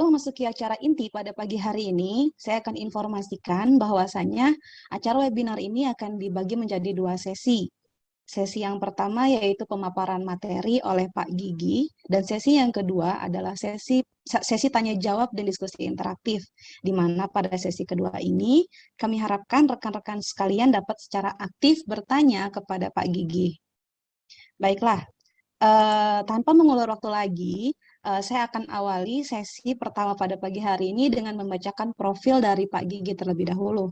Sebelum memasuki acara inti pada pagi hari ini, saya akan informasikan bahwasannya acara webinar ini akan dibagi menjadi 2 sesi. Sesi yang pertama yaitu pemaparan materi oleh Pak Gigi, dan sesi yang kedua adalah sesi tanya jawab dan diskusi interaktif, di mana pada sesi kedua ini kami harapkan rekan-rekan sekalian dapat secara aktif bertanya kepada Pak Gigi. Baiklah, tanpa mengulur waktu lagi, saya akan awali sesi pertama pada pagi hari ini dengan membacakan profil dari Pak Gigi terlebih dahulu.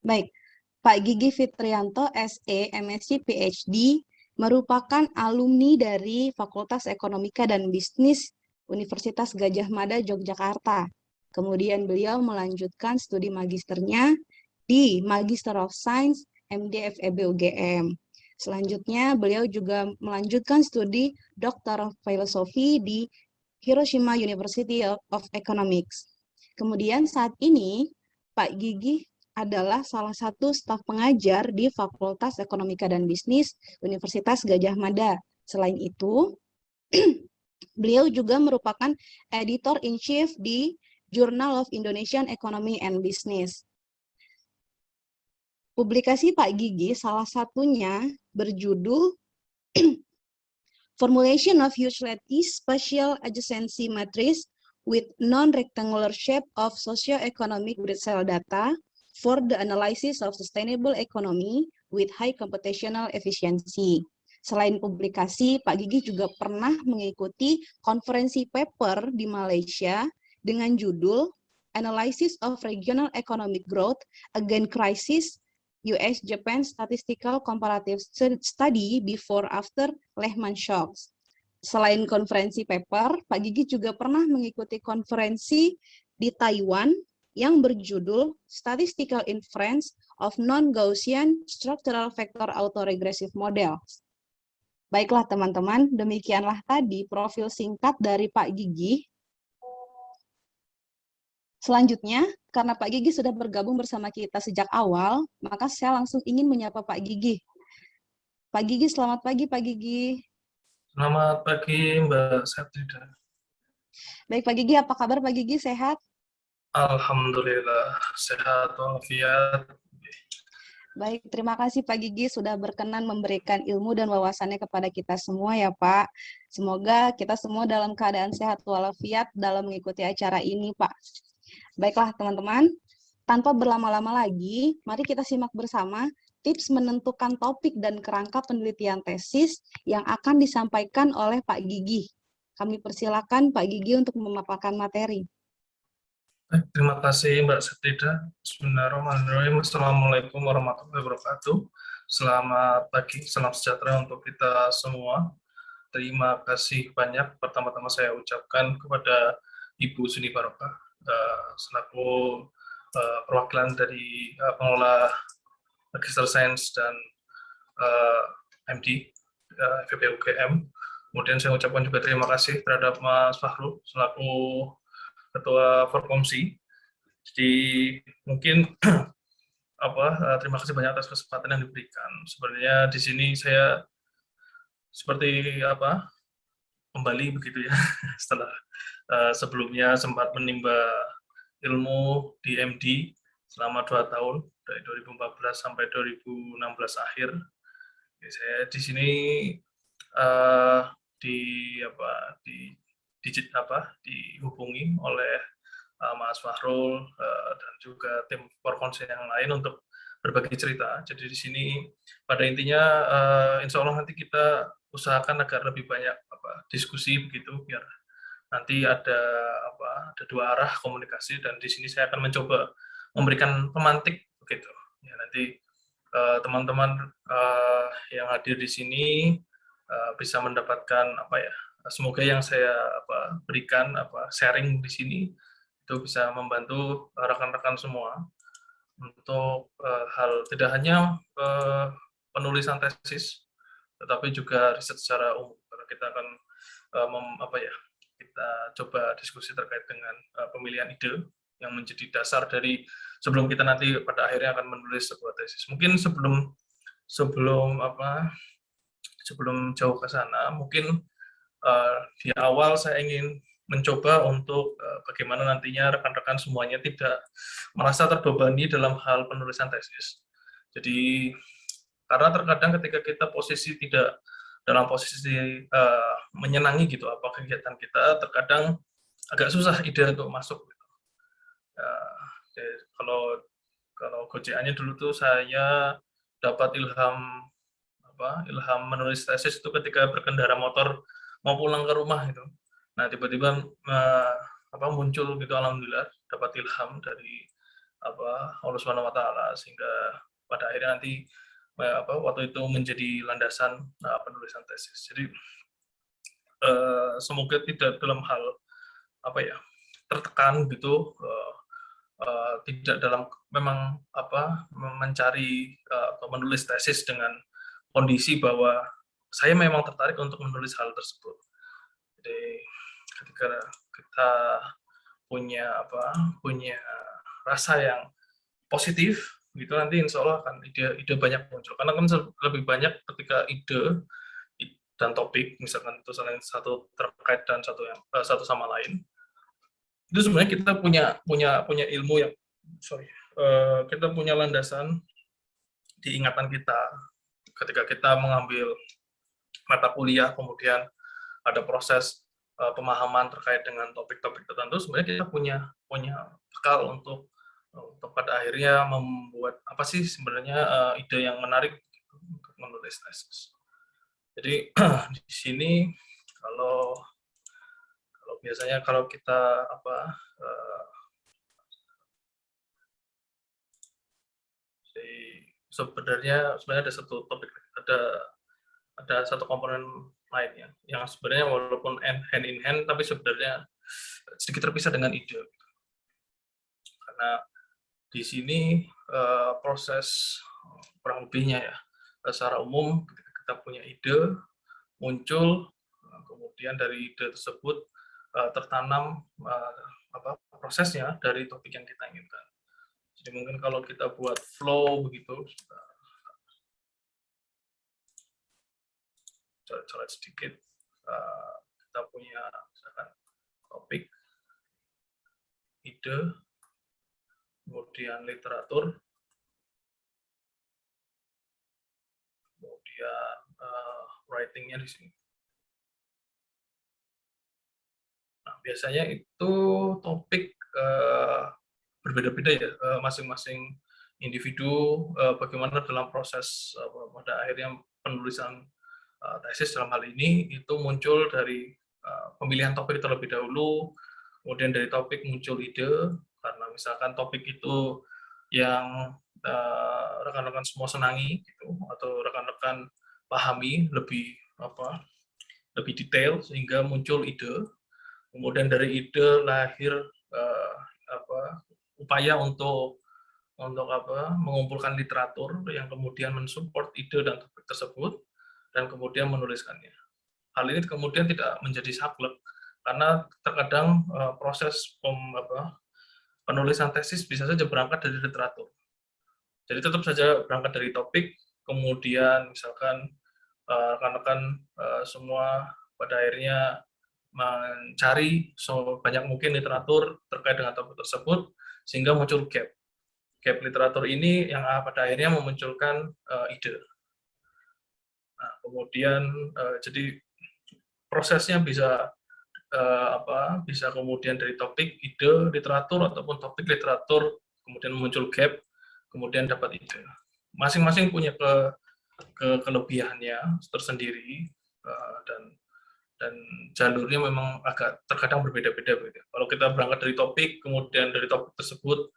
Baik, Pak Gigi Fitrianto, SE, MSc, PhD, merupakan alumni dari Fakultas Ekonomika dan Bisnis Universitas Gadjah Mada, Yogyakarta. Kemudian beliau melanjutkan studi magisternya di Magister of Science, MD FEB UGM. Selanjutnya, beliau juga melanjutkan studi Doctor of Philosophy di Hiroshima University of Economics. Kemudian saat ini, Pak Gigi adalah salah satu staf pengajar di Fakultas Ekonomika dan Bisnis Universitas Gadjah Mada. Selain itu, beliau juga merupakan editor-in-chief di Journal of Indonesian Economy and Business. Publikasi Pak Gigi salah satunya berjudul Formulation of Utility Spatial Adjacency Matrix with Non-Rectangular Shape of Socio-Economic Grid Cell Data for the Analysis of Sustainable Economy with High Computational Efficiency. Selain publikasi, Pak Gigi juga pernah mengikuti konferensi paper di Malaysia dengan judul Analysis of Regional Economic Growth Against Crisis, US-Japan Statistical Comparative Study Before After Lehman Shocks. Selain konferensi paper, Pak Gigi juga pernah mengikuti konferensi di Taiwan yang berjudul Statistical Inference of Non-Gaussian Structural Factor Autoregressive Models. Baiklah teman-teman, demikianlah tadi profil singkat dari Pak Gigi. Selanjutnya, karena Pak Gigi sudah bergabung bersama kita sejak awal, maka saya langsung ingin menyapa Pak Gigi. Pak Gigi, selamat pagi Pak Gigi. Selamat pagi Mbak Septida. Baik Pak Gigi, apa kabar Pak Gigi, sehat? Alhamdulillah, sehat walafiat. Baik, terima kasih Pak Gigi sudah berkenan memberikan ilmu dan wawasannya kepada kita semua ya Pak. Semoga kita semua dalam keadaan sehat walafiat dalam mengikuti acara ini Pak. Baiklah teman-teman, tanpa berlama-lama lagi, mari kita simak bersama tips menentukan topik dan kerangka penelitian tesis yang akan disampaikan oleh Pak Gigi. Kami persilakan Pak Gigi untuk memaparkan materi. Terima kasih Mbak Septida. Bismillahirrahmanirrahim. Assalamualaikum warahmatullahi wabarakatuh. Selamat pagi, salam sejahtera untuk kita semua. Terima kasih banyak. Pertama-tama saya ucapkan kepada Ibu Suni Barokah selaku perwakilan dari pengelola Magister Sains dan MD FEB UGM. Kemudian saya ucapkan juga terima kasih terhadap Mas Fahrul selaku Ketua Forkomsi. Jadi mungkin terima kasih banyak atas kesempatan yang diberikan. Sebenarnya di sini saya seperti kembali begitu ya setelah sebelumnya sempat menimba ilmu di MD selama 2 tahun dari 2014 sampai 2016 akhir. Saya di sini dihubungi oleh Mas Fahrul dan juga tim Forkomsi yang lain untuk berbagi cerita. Jadi di sini pada intinya insya Allah nanti kita usahakan agar lebih banyak diskusi begitu biar nanti ada 2 arah komunikasi, dan di sini saya akan mencoba memberikan pemantik begitu. Ya, nanti teman-teman yang hadir di sini bisa mendapatkan semoga yang saya berikan sharing di sini itu bisa membantu rekan-rekan semua untuk hal tidak hanya penulisan tesis tetapi juga riset secara umum, karena kita akan kita coba diskusi terkait dengan pemilihan ide yang menjadi dasar dari sebelum kita nanti pada akhirnya akan menulis sebuah tesis. Mungkin sebelum sebelum jauh ke sana, mungkin di awal saya ingin mencoba untuk bagaimana nantinya rekan-rekan semuanya tidak merasa terbebani dalam hal penulisan tesis. Jadi karena terkadang ketika kita posisi tidak dalam posisi menyenangi gitu apa kegiatan kita, terkadang agak susah ide untuk masuk. Kalau goceannya dulu tuh saya dapat ilham menulis tesis itu ketika berkendara motor mau pulang ke rumah gitu. Nah tiba-tiba muncul gitu, alhamdulillah dapat ilham dari Allah Subhanahu Wa Taala sehingga pada akhirnya nanti waktu itu menjadi landasan penulisan tesis. Jadi semoga tidak dalam hal tertekan gitu, tidak dalam memang mencari atau menulis tesis dengan kondisi bahwa saya memang tertarik untuk menulis hal tersebut. Jadi ketika kita punya rasa yang positif gitu, nanti insya Allah akan ide banyak muncul. Karena kan lebih banyak ketika ide dan topik misalkan itu saling satu terkait dan satu sama lain, itu sebenarnya kita punya ilmu yang kita punya landasan di ingatan kita ketika kita mengambil mata kuliah, kemudian ada proses pemahaman terkait dengan topik-topik tertentu, sebenarnya kita punya bekal untuk pada akhirnya membuat apa sih sebenarnya ide yang menarik untuk menulis tesis. Jadi di sini kalau biasanya kalau kita sebenarnya ada satu topik, ada satu komponen lainnya yang sebenarnya walaupun hand in hand tapi sebenarnya sedikit terpisah dengan ide. Karena di sini proses kurang lebihnya ya secara umum ketika kita punya ide muncul, kemudian dari ide tersebut tertanam prosesnya dari topik yang kita inginkan. Jadi mungkin kalau kita buat flow begitu, coret sedikit, kita punya misalkan topik, ide, kemudian literatur, kemudian writing-nya di sini. Nah, biasanya itu topik berbeda-beda ya, masing-masing individu bagaimana dalam proses pada akhirnya penulisan tesis dalam hal ini itu muncul dari pemilihan topik terlebih dahulu, kemudian dari topik muncul ide, karena misalkan topik itu yang rekan-rekan semua senangi gitu, atau rekan-rekan pahami lebih detail sehingga muncul ide. Kemudian dari ide lahir upaya untuk mengumpulkan literatur yang kemudian mensupport ide dan topik tersebut dan kemudian menuliskannya. Hal ini kemudian tidak menjadi saklek karena terkadang proses penulisan tesis bisa saja berangkat dari literatur. Jadi tetap saja berangkat dari topik, kemudian misalkan rekan-rekan semua pada akhirnya mencari sebanyak mungkin literatur terkait dengan topik tersebut sehingga muncul gap. Gap literatur ini yang pada akhirnya memunculkan ide. Nah, kemudian jadi prosesnya bisa bisa kemudian dari topik, ide, literatur ataupun topik, literatur, kemudian muncul gap, kemudian dapat ide. Masing-masing punya kelebihannya tersendiri dan jalurnya memang agak terkadang berbeda-beda. Kalau kita berangkat dari topik, kemudian dari topik tersebut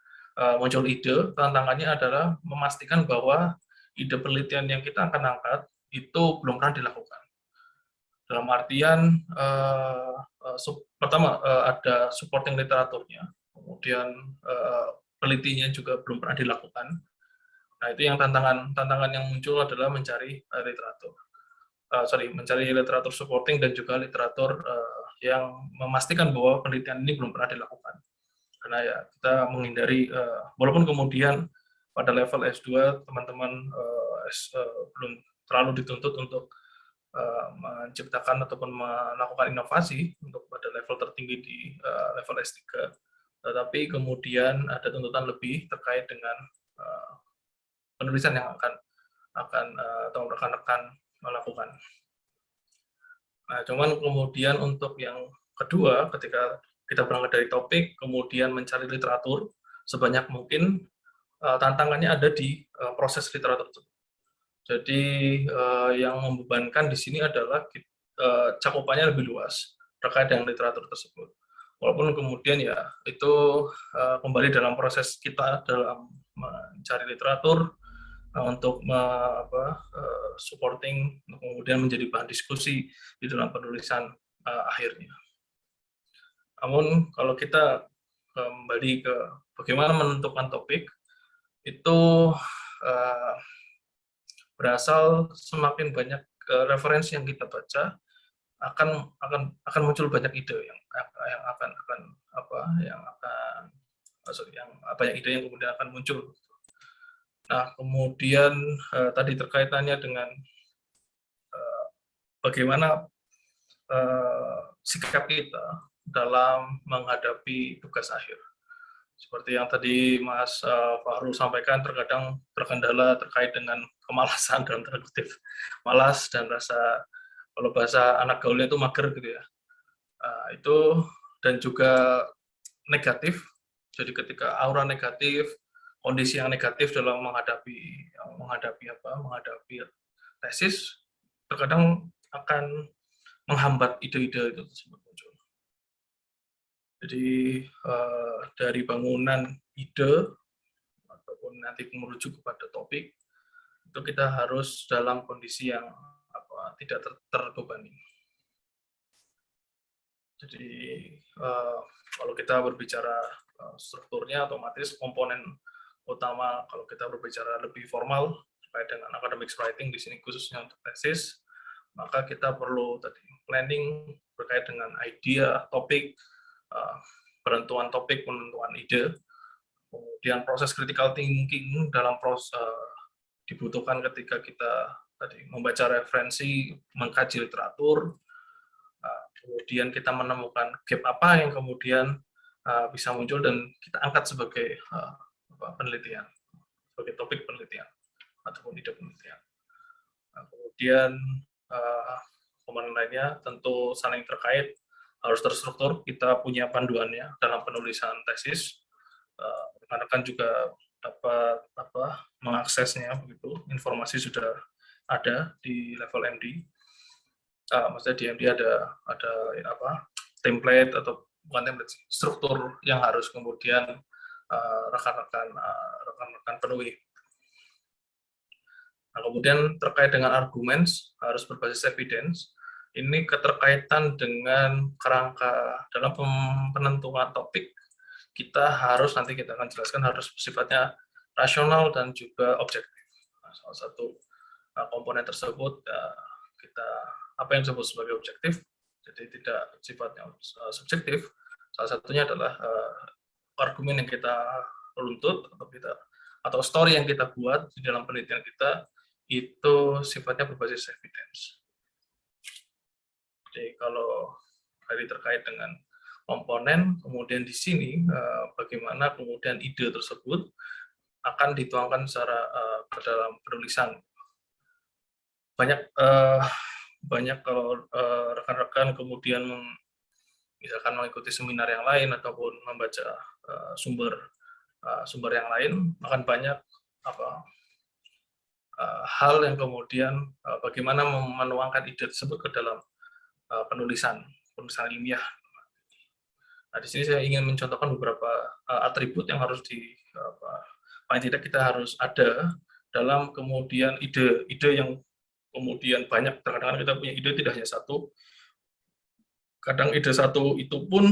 muncul ide, tantangannya adalah memastikan bahwa ide penelitian yang kita akan angkat itu belum pernah dilakukan. Dalam artian pertama ada supporting literaturnya, kemudian penelitiannya juga belum pernah dilakukan. Nah itu yang tantangan yang muncul adalah mencari literatur supporting dan juga literatur yang memastikan bahwa penelitian ini belum pernah dilakukan. Karena ya kita menghindari, walaupun kemudian pada level S2 teman-teman belum terlalu dituntut untuk menciptakan ataupun melakukan inovasi untuk pada level tertinggi di level S3, tetapi kemudian ada tuntutan lebih terkait dengan penulisan yang akan atau rekan-rekan melakukan. Nah, cuman kemudian untuk yang kedua, ketika kita berangkat dari topik, kemudian mencari literatur sebanyak mungkin, tantangannya ada di proses literatur tersebut. Jadi yang membebankan di sini adalah cakupannya lebih luas terkait dengan literatur tersebut. Walaupun kemudian ya itu kembali dalam proses kita dalam mencari literatur untuk supporting, kemudian menjadi bahan diskusi di dalam penulisan akhirnya. Namun kalau kita kembali ke bagaimana menentukan topik, itu berasal semakin banyak referensi yang kita baca, akan muncul banyak ide yang banyak ide yang kemudian akan muncul. Nah, kemudian tadi terkaitannya dengan bagaimana sikap kita dalam menghadapi tugas akhir. Seperti yang tadi Mas Fahrul sampaikan, terkadang terkendala terkait dengan kemalasan dalam tanda kutip, malas dan rasa, kalau bahasa anak gaulnya itu mager gitu ya. Itu dan juga negatif. Jadi ketika aura negatif, kondisi yang negatif dalam menghadapi tesis, terkadang akan menghambat ide-ide itu tersebut muncul. Jadi dari bangunan ide ataupun nanti merujuk kepada topik, itu kita harus dalam kondisi yang tidak terbebani. Jadi kalau kita berbicara strukturnya, otomatis komponen utama kalau kita berbicara lebih formal terkait dengan academic writing di sini khususnya untuk tesis, maka kita perlu tadi planning terkait dengan idea, topik, penentuan topik, penentuan ide, kemudian proses critical thinking dalam proses dibutuhkan ketika kita tadi membaca referensi, mengkaji literatur, kemudian kita menemukan gap apa yang kemudian bisa muncul dan kita angkat sebagai penelitian, sebagai topik penelitian ataupun ide penelitian. Nah, kemudian komponen lainnya tentu saling terkait, harus terstruktur, kita punya panduannya dalam penulisan tesis, rekan-rekan juga dapat mengaksesnya begitu, informasi sudah ada di level MD. Maksudnya di MD ada template atau bukan template, struktur yang harus kemudian rekan-rekan penuhi. Nah, kemudian terkait dengan argumen harus berbasis evidence. Ini keterkaitan dengan kerangka dalam penentuan topik, kita harus, nanti kita akan jelaskan, harus sifatnya rasional dan juga objektif. Nah, salah satu komponen tersebut kita apa yang disebut sebagai objektif, jadi tidak sifatnya subjektif. Salah satunya adalah argumen yang kita runtut atau story yang kita buat di dalam penelitian kita itu sifatnya berbasis evidence. Jadi kalau tadi terkait dengan komponen, kemudian di sini bagaimana kemudian ide tersebut akan dituangkan secara ke dalam penulisan. Banyak kalau rekan-rekan kemudian misalkan mengikuti seminar yang lain ataupun membaca sumber yang lain, akan banyak hal yang kemudian bagaimana menuangkan ide tersebut ke dalam penulisan ilmiah. Nah, di sini saya ingin mencontohkan beberapa atribut yang harus paling tidak kita harus ada dalam kemudian ide yang kemudian banyak. Kadang-kadang kita punya ide tidak hanya satu, kadang ide satu itu pun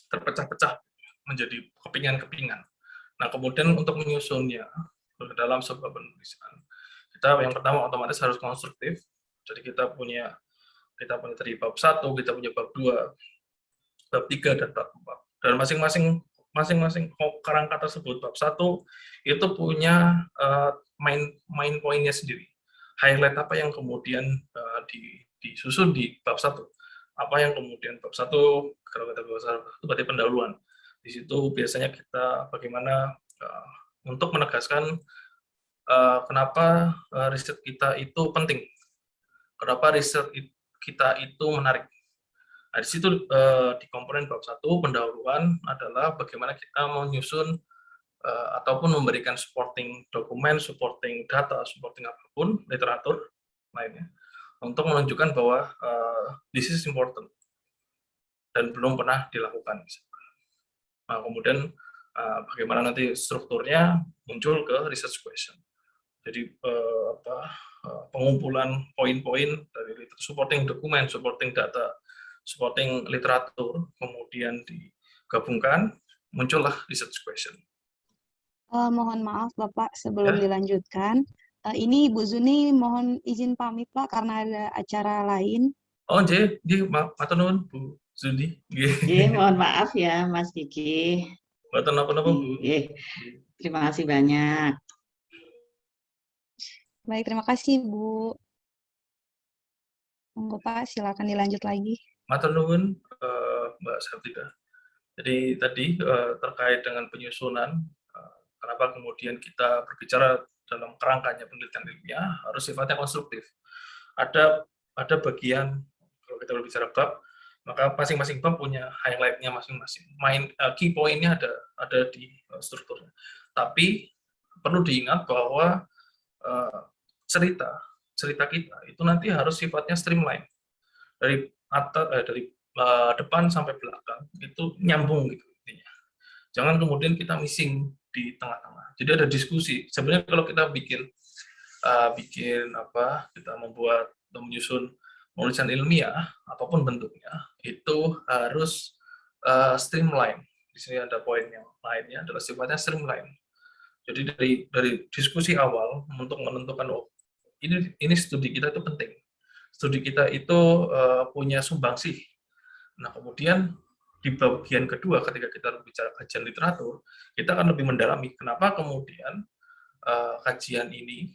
terpecah-pecah menjadi kepingan-kepingan. Nah, kemudian untuk menyusunnya ke dalam sebuah penulisan, kita yang pertama otomatis harus konstruktif. Jadi kita punya tadi bab 1, kita punya bab 2, bab 3, dan bab 4. Dan masing-masing kerangka tersebut, bab 1 itu punya main poinnya sendiri. highlight apa yang kemudian disusun di bab 1. Apa yang kemudian bab 1, kalau kita bahasa itu berarti pendahuluan. Di situ biasanya kita bagaimana untuk menegaskan kenapa riset kita itu penting, kenapa riset kita itu menarik. Nah, di situ di komponen bab 1 pendahuluan adalah bagaimana kita menyusun ataupun memberikan supporting dokumen, supporting data, supporting apapun, literatur lainnya, untuk menunjukkan bahwa this is important dan belum pernah dilakukan. Nah, kemudian bagaimana nanti strukturnya muncul ke research question. Jadi pengumpulan poin-poin dari supporting dokumen, supporting data, supporting literatur, kemudian digabungkan, muncullah research question. Mohon maaf Bapak, sebelum Ya. dilanjutkan, ini Bu Zuni mohon izin pamit Pak karena ada acara lain. Oh, jadi matur nuwun Bu Zuni. Mohon maaf ya Mas Diki. Mboten napa-napa Bu. Terima kasih banyak. Baik, terima kasih Bu. Monggo Pak, silakan dilanjut lagi. Matur nuwun Mbak Septida. Jadi tadi terkait dengan penyusunan, kenapa kemudian kita berbicara dalam kerangkanya penelitian ilmiah harus sifatnya konstruktif. Ada bagian, kalau kita berbicara bab, maka masing-masing bab punya highlight-nya masing-masing. Key point-nya ada di strukturnya. Tapi perlu diingat bahwa cerita kita itu nanti harus sifatnya streamline. Dari depan sampai belakang itu nyambung gitu intinya. Jangan kemudian kita missing di tengah-tengah. Jadi ada diskusi. Sebenarnya kalau kita kita membuat atau menyusun penulisan ilmiah apapun bentuknya itu harus streamline. Di sini ada poin yang lainnya adalah sifatnya streamline. Jadi dari diskusi awal untuk menentukan ini studi kita itu penting. Studi kita itu punya sumbangsih. Nah, kemudian di bagian kedua ketika kita bicara kajian literatur, kita akan lebih mendalami kenapa kemudian kajian ini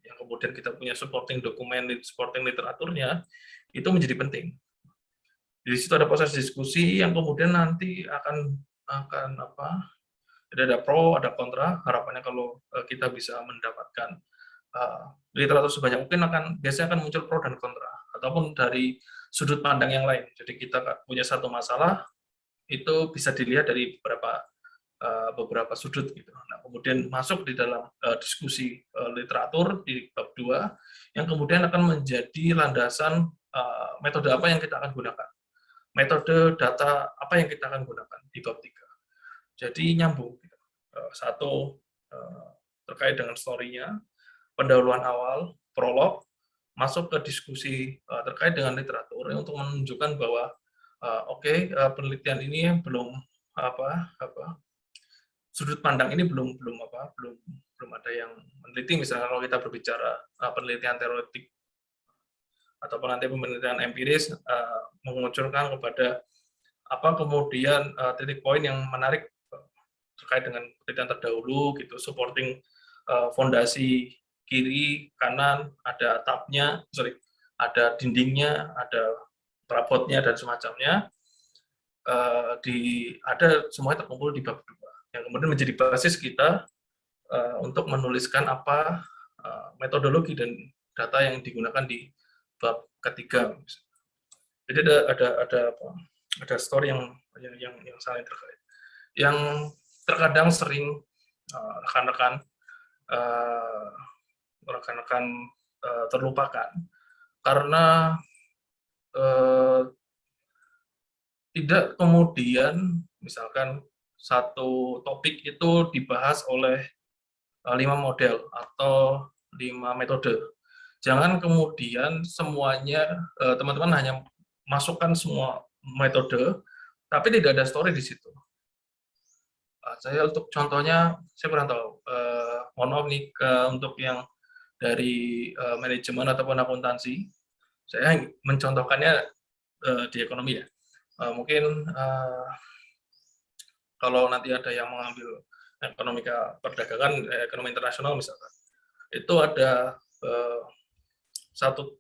yang kemudian kita punya supporting dokumen, supporting literaturnya itu menjadi penting. Di situ ada proses diskusi yang kemudian nanti akan jadi ada pro, ada kontra. Harapannya kalau kita bisa mendapatkan literatur sebanyak mungkin biasanya akan muncul pro dan kontra ataupun dari sudut pandang yang lain. Jadi kita punya satu masalah itu bisa dilihat dari beberapa sudut gitu. Nah, kemudian masuk di dalam diskusi literatur di bab 2 yang kemudian akan menjadi landasan metode apa yang kita akan gunakan. Metode data apa yang kita akan gunakan di bab 3. Jadi nyambung gitu. Satu terkait dengan story-nya, pendahuluan awal, prolog, masuk ke diskusi terkait dengan literatur untuk menunjukkan bahwa penelitian ini belum sudut pandang ini belum ada yang meneliti. Misalnya kalau kita berbicara penelitian teoretik ataupun nanti penelitian empiris mengunculkan kepada apa kemudian titik poin yang menarik terkait dengan penelitian terdahulu gitu, supporting fondasi kiri, kanan, ada atapnya, ada dindingnya, ada perabotnya dan semacamnya, ada semuanya terkumpul di bab 2, yang kemudian menjadi basis kita untuk menuliskan apa metodologi dan data yang digunakan di bab ketiga. Jadi ada story yang saling terkait, yang terkadang sering rekan-rekan terlupakan karena tidak kemudian misalkan satu topik itu dibahas oleh 5 model atau 5 metode. Jangan kemudian semuanya teman-teman hanya masukkan semua metode, tapi tidak ada story di situ. Saya untuk contohnya, saya kurang tahu. Mohon maaf nih untuk yang dari manajemen ataupun akuntansi, saya mencontohkannya di ekonomi ya. Mungkin kalau nanti ada yang mengambil ekonomika perdagangan, ekonomi internasional misalkan, itu ada satu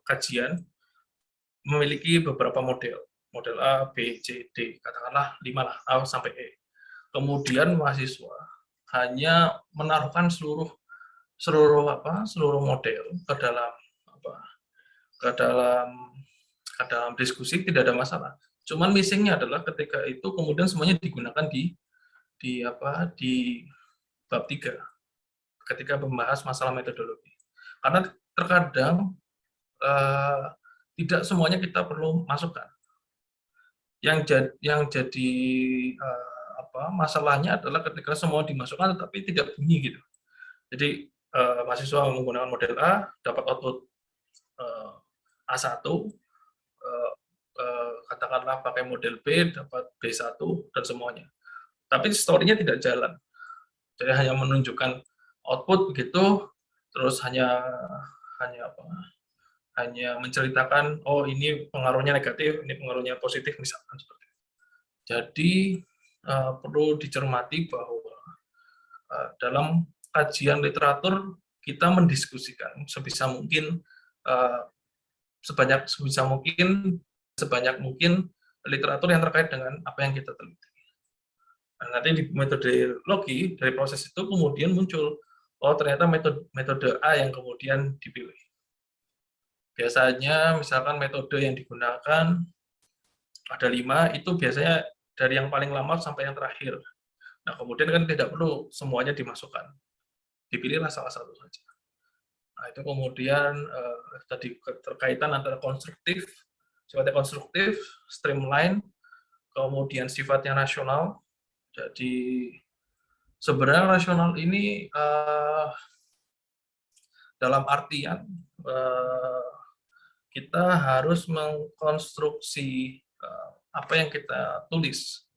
kajian memiliki beberapa model A, B, C, D, katakanlah 5 lah, A sampai E. Kemudian mahasiswa hanya menaruhkan seluruh model ke dalam diskusi, tidak ada masalah. Cuman missingnya adalah ketika itu kemudian semuanya digunakan di bab 3 ketika membahas masalah metodologi. Karena terkadang tidak semuanya kita perlu masukkan. Yang jadi masalahnya adalah ketika semua dimasukkan tetapi tidak bunyi gitu. Jadi mahasiswa menggunakan model A dapat output A1, katakanlah pakai model B dapat B1 dan semuanya. Tapi story-nya tidak jalan. Jadi hanya menunjukkan output begitu, terus hanya menceritakan oh ini pengaruhnya negatif, ini pengaruhnya positif misalkan seperti itu. Jadi perlu dicermati bahwa dalam kajian literatur kita mendiskusikan sebisa mungkin sebanyak mungkin literatur yang terkait dengan apa yang kita teliti. Nah, nanti di metodologi dari proses itu kemudian muncul, oh ternyata metode A yang kemudian dipilih. Biasanya misalkan metode yang digunakan ada 5, itu biasanya dari yang paling lama sampai yang terakhir. Nah kemudian kan tidak perlu semuanya dimasukkan, dipilihlah salah satu saja. Nah itu kemudian tadi keterkaitan antara sifatnya konstruktif, streamline, kemudian sifatnya rasional. Jadi sebenarnya rasional ini dalam artian kita harus mengkonstruksi apa yang kita tulis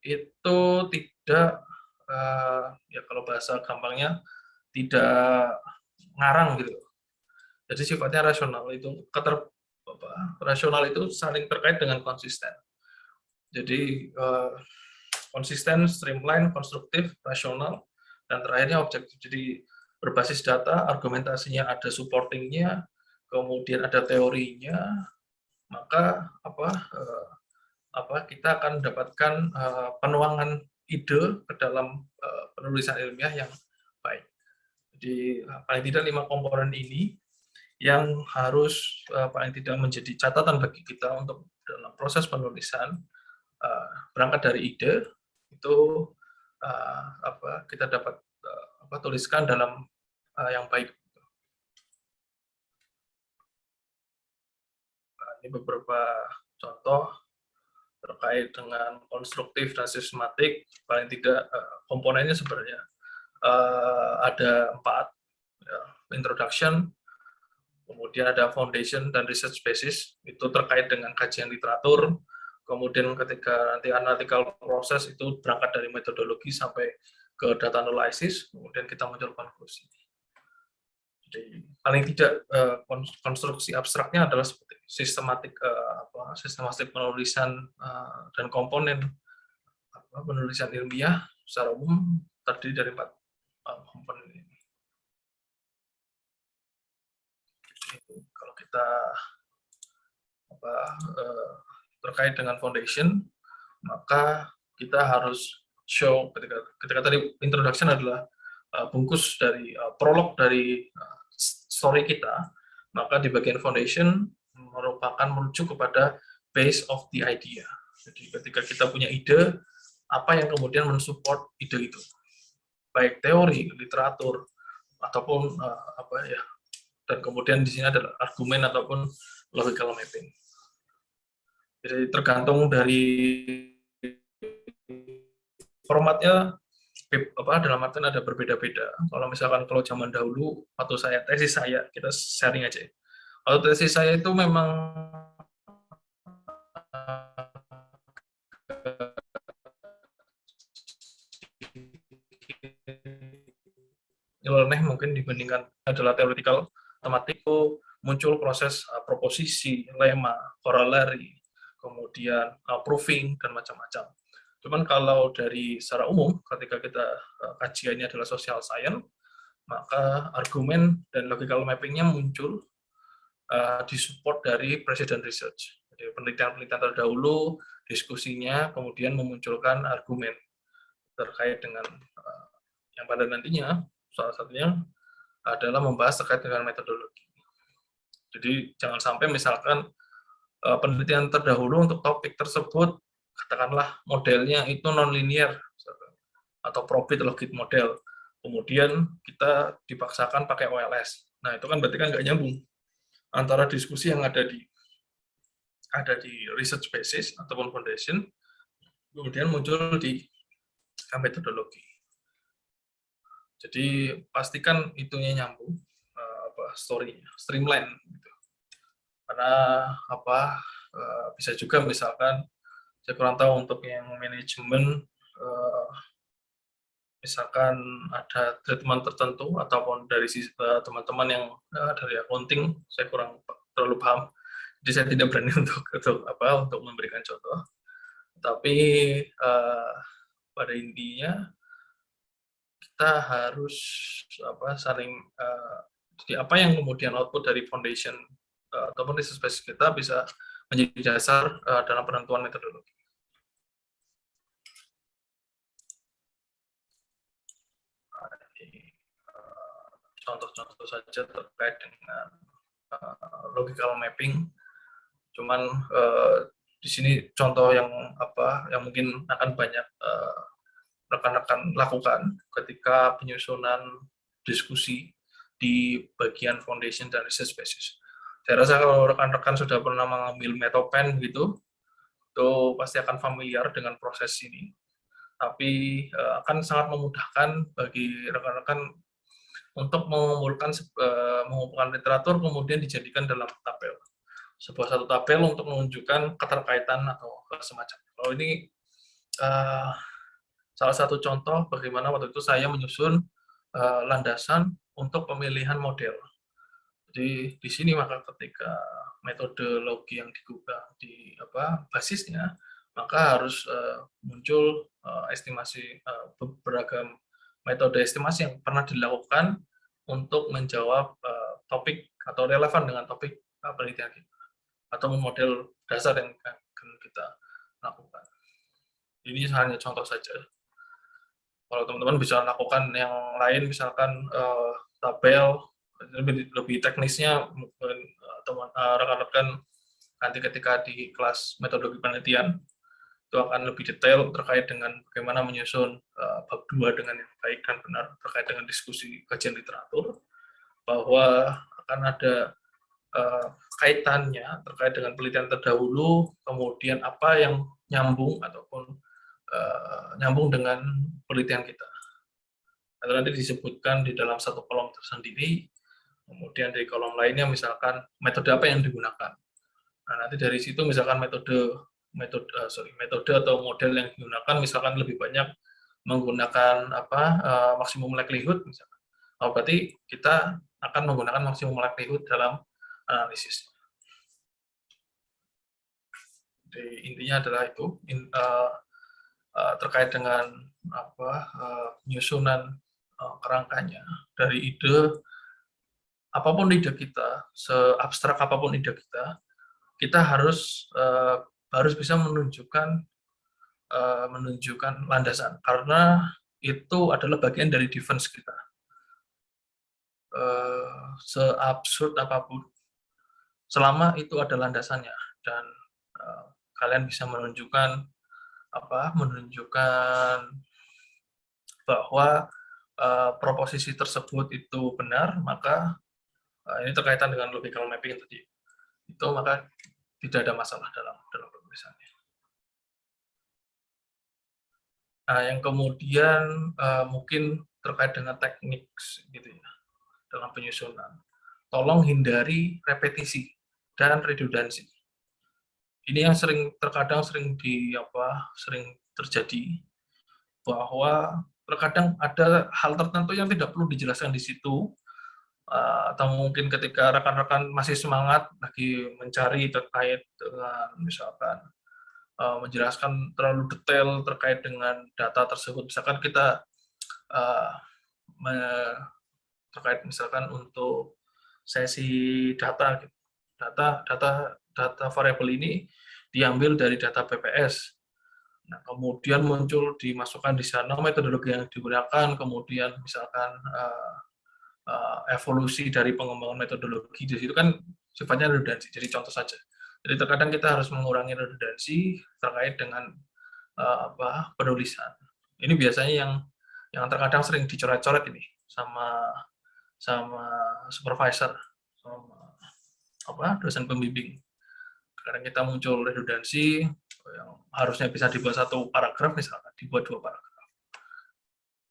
itu tidak ya kalau bahasa gampangnya tidak ngarang gitu. Jadi sifatnya rasional itu rasional itu saling terkait dengan konsisten. Jadi konsisten, streamline, konstruktif, rasional, dan terakhirnya objektif. Jadi berbasis data, argumentasinya ada supportingnya, kemudian ada teorinya, maka kita akan mendapatkan penuangan ide ke dalam penulisan ilmiah yang baik. Jadi paling tidak 5 komponen ini yang harus paling tidak menjadi catatan bagi kita untuk dalam proses penulisan. Berangkat dari ide itu kita dapat tuliskan dalam yang baik. Ini beberapa contoh terkait dengan konstruktif dan sistematik. Paling tidak komponennya sebenarnya ada 4, ya, introduction, kemudian ada foundation dan research basis, itu terkait dengan kajian literatur. Kemudian ketika nanti analytical proses itu berangkat dari metodologi sampai ke data analysis, kemudian kita muncul konklusi. Jadi paling tidak konstruksi abstraknya adalah seperti sistematik penulisan dan komponen penulisan ilmiah secara umum terdiri dari 4 komponen ini. Jadi, kalau kita terkait dengan foundation, maka kita harus show ketika tadi introduction adalah bungkus dari prolog dari story kita, maka di bagian foundation merupakan merujuk kepada base of the idea. Jadi ketika kita punya ide, apa yang kemudian mensupport ide itu, baik teori, literatur, ataupun dan kemudian di sini ada argumen ataupun logical mapping. Jadi tergantung dari formatnya, dalam artian ada berbeda-beda. Kalau misalkan zaman dahulu, waktu tesis saya, kita sharing aja. Kalau tesis saya itu memang nyeleneh mungkin dibandingkan adalah theoretical, tematik itu muncul proses proposisi, lema, corollary, kemudian proving, dan macam-macam. Cuman kalau dari secara umum, ketika kita kajiannya adalah social science, maka argumen dan logical mapping-nya muncul disupport dari precedent research. Jadi penelitian-penelitian terdahulu, diskusinya kemudian memunculkan argumen terkait dengan yang pada nantinya salah satunya adalah membahas terkait dengan metodologi. Jadi jangan sampai misalkan penelitian terdahulu untuk topik tersebut, katakanlah modelnya itu non-linear atau probit logit model, kemudian kita dipaksakan pakai OLS. Nah itu kan berarti kan nggak nyambung antara diskusi yang ada di research basis ataupun foundation, kemudian muncul di metodologi. Jadi pastikan itunya nyambung, story-nya, streamline. Gitu. Karena bisa juga misalkan saya kurang tahu untuk yang manajemen, misalkan ada treatment tertentu ataupun dari teman-teman yang dari accounting, saya kurang terlalu paham. Jadi saya tidak berani untuk memberikan contoh. Tapi pada intinya kita harus saling jadi apa yang kemudian output dari foundation ataupun research base kita bisa menjadi dasar dalam penentuan metodologi. Contoh-contoh saja terkait dengan logical mapping. Cuman di sini contoh yang mungkin akan banyak rekan-rekan lakukan ketika penyusunan diskusi di bagian foundation dan research basis. Saya rasa kalau rekan-rekan sudah pernah mengambil Metopen gitu, itu pasti akan familiar dengan proses ini. Tapi akan sangat memudahkan bagi rekan-rekan untuk mengumpulkan literatur kemudian dijadikan dalam tabel. Sebuah satu tabel untuk menunjukkan keterkaitan atau semacam. Kalau ini salah satu contoh bagaimana waktu itu saya menyusun landasan untuk pemilihan model. Jadi di sini maka ketika metodologi yang digubah di basisnya, maka harus muncul estimasi beragam metode estimasi yang pernah dilakukan untuk menjawab topik atau relevan dengan topik penelitian kita atau model dasar yang akan kita lakukan. Ini hanya contoh saja. Kalau teman-teman bisa lakukan yang lain, misalkan tabel, lebih teknisnya, rekan-rekan nanti ketika di kelas metodologi penelitian, itu akan lebih detail terkait dengan bagaimana menyusun bab 2 dengan yang baik dan benar terkait dengan diskusi kajian literatur, bahwa akan ada kaitannya terkait dengan penelitian terdahulu, kemudian apa yang nyambung ataupun nyambung dengan penelitian kita. Atau nanti disebutkan di dalam satu kolom tersendiri, kemudian dari kolom lainnya misalkan metode apa yang digunakan. Nah, nanti dari situ misalkan metode atau model yang digunakan misalkan lebih banyak menggunakan maksimum likelihood misalkan. Oh, berarti kita akan menggunakan maksimum likelihood dalam analisis. Jadi intinya adalah itu terkait dengan penyusunan kerangkanya dari ide, apapun ide kita, seabstrak apapun ide kita harus bisa menunjukkan landasan, karena itu adalah bagian dari defense kita. Seabsurd apapun, selama itu ada landasannya dan kalian bisa menunjukkan bahwa proposisi tersebut itu benar, maka ini terkaitan dengan logical mapping tadi, itu maka tidak ada masalah dalam penulisannya. Nah, yang kemudian mungkin terkait dengan teknik gitu ya dalam penyusunan. Tolong hindari repetisi dan redundansi. Ini yang terkadang sering terjadi, bahwa terkadang ada hal tertentu yang tidak perlu dijelaskan di situ, atau mungkin ketika rekan-rekan masih semangat lagi mencari terkait dengan misalkan menjelaskan terlalu detail terkait dengan data tersebut, misalkan kita terkait misalkan untuk sesi data, gitu. Data variabel ini diambil dari data BPS. Nah, kemudian muncul dimasukkan di sana metodologi yang digunakan, kemudian misalkan evolusi dari pengembangan metodologi di situ kan sifatnya redundansi. Jadi contoh saja. Jadi terkadang kita harus mengurangi redundansi terkait dengan penulisan. Ini biasanya yang terkadang sering dicoret-coret ini sama supervisor, sama dosen pembimbing. Kadang kita muncul redundansi yang harusnya bisa dibuat satu paragraf misalkan dibuat 2 paragraf.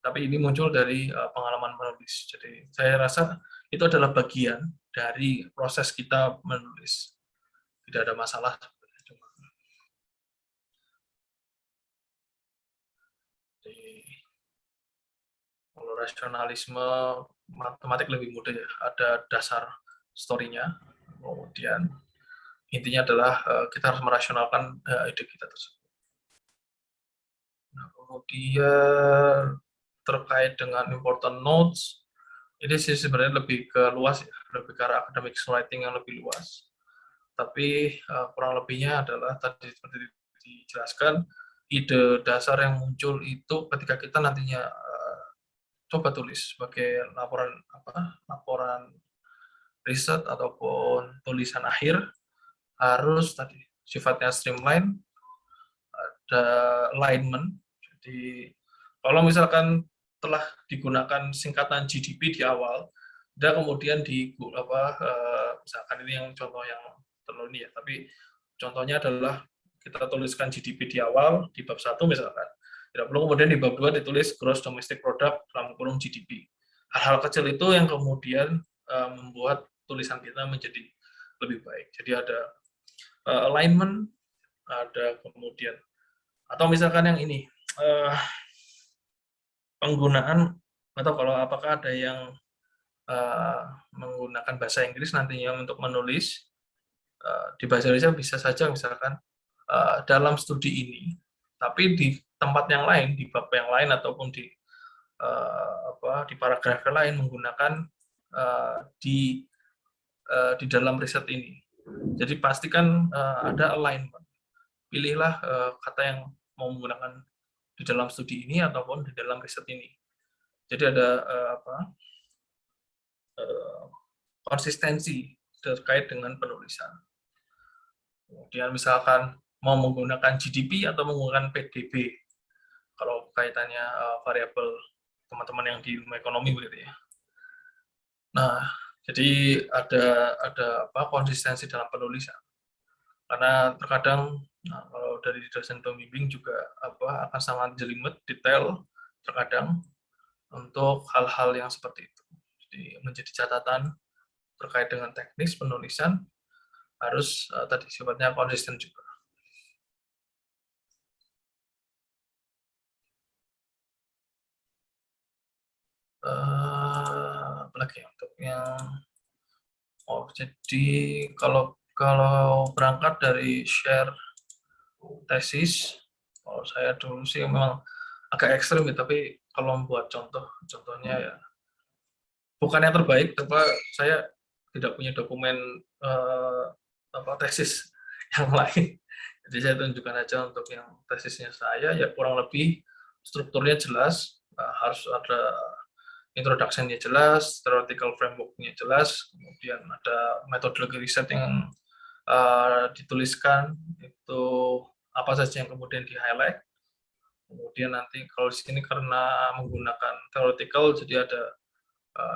Tapi ini muncul dari pengalaman menulis. Jadi saya rasa itu adalah bagian dari proses kita menulis. Tidak ada masalah. Kalau rasionalisme matematik lebih mudah ya, ada dasar story-nya, kemudian intinya adalah kita harus merasionalkan ide kita tersebut. Nah, kemudian terkait dengan important notes, ini sih sebenarnya lebih ke luas ya, lebih ke arah academic writing yang lebih luas. Tapi kurang lebihnya adalah tadi seperti dijelaskan, ide dasar yang muncul itu ketika kita nantinya coba tulis sebagai laporan riset ataupun tulisan akhir, harus tadi sifatnya streamline, ada alignment. Jadi kalau misalkan telah digunakan singkatan GDP di awal, dan kemudian misalkan ini yang contoh yang terlalu ya, tapi contohnya adalah kita tuliskan GDP di awal di bab 1 misalkan. Tidak perlu kemudian di bab 2 ditulis Gross Domestic Product dalam kurung GDP. Hal-hal kecil itu yang kemudian membuat tulisan kita menjadi lebih baik. Jadi ada alignment, ada kemudian, atau misalkan yang ini, penggunaan, atau kalau apakah ada yang menggunakan bahasa Inggris nantinya untuk menulis, di bahasa Indonesia bisa saja misalkan dalam studi ini, tapi di tempat yang lain, di bab yang lain ataupun di paragraf yang lain menggunakan di dalam riset ini. Jadi pastikan ada alignment. Pilihlah kata yang mau menggunakan di dalam studi ini ataupun di dalam riset ini. Jadi ada konsistensi terkait dengan penulisan. Kemudian misalkan mau menggunakan GDP atau menggunakan PDB, kalau kaitannya variabel teman-teman yang di ilmu ekonomi begitu ya. Nah, jadi ada konsistensi dalam penulisan. Karena terkadang kalau dari dosen pembimbing juga akan sangat jelimet, detail terkadang untuk hal-hal yang seperti itu. Jadi menjadi catatan terkait dengan teknis penulisan harus tadi sifatnya konsisten juga. Apalagi untuk yang jadi kalau berangkat dari share tesis, kalau saya dulu sih memang agak ekstrim ya, tapi kalau membuat contohnya ya bukan yang terbaik, tapi saya tidak punya dokumen tesis yang lain. Jadi saya tunjukkan aja untuk yang tesisnya saya, ya kurang lebih strukturnya jelas, harus ada introduction-nya jelas, theoretical framework-nya jelas, kemudian ada metodologi riset yang dituliskan, itu apa saja yang kemudian di-highlight. Kemudian nanti kalau di sini karena menggunakan theoretical, jadi ada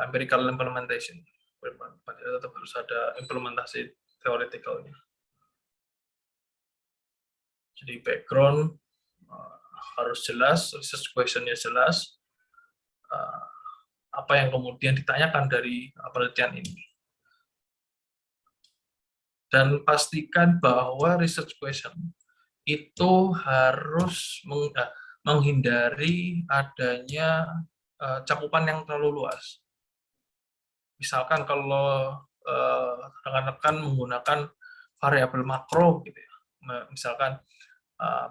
empirical implementation. Tetap harus ada implementasi theoretical-nya. Jadi background harus jelas, research question-nya jelas, apa yang kemudian ditanyakan dari penelitian ini. Dan pastikan bahwa research question itu harus menghindari adanya cakupan yang terlalu luas. Misalkan kalau rekan-rekan menggunakan variabel makro, gitu ya. Misalkan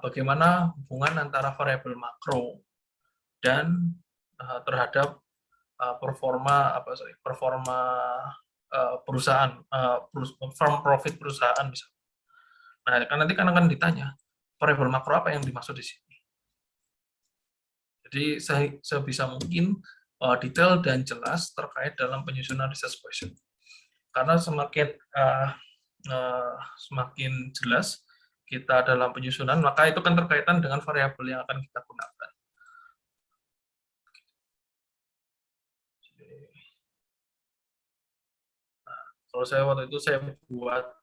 bagaimana hubungan antara variabel makro dan terhadap performa perusahaan, firm profit perusahaan misalnya. Nah, nanti kan akan ditanya variabel makro apa yang dimaksud di sini. Jadi sebisa mungkin detail dan jelas terkait dalam penyusunan research question. Karena semakin jelas kita dalam penyusunan, maka itu kan terkaitan dengan variabel yang akan kita gunakan. Nah, kalau saya waktu itu saya buat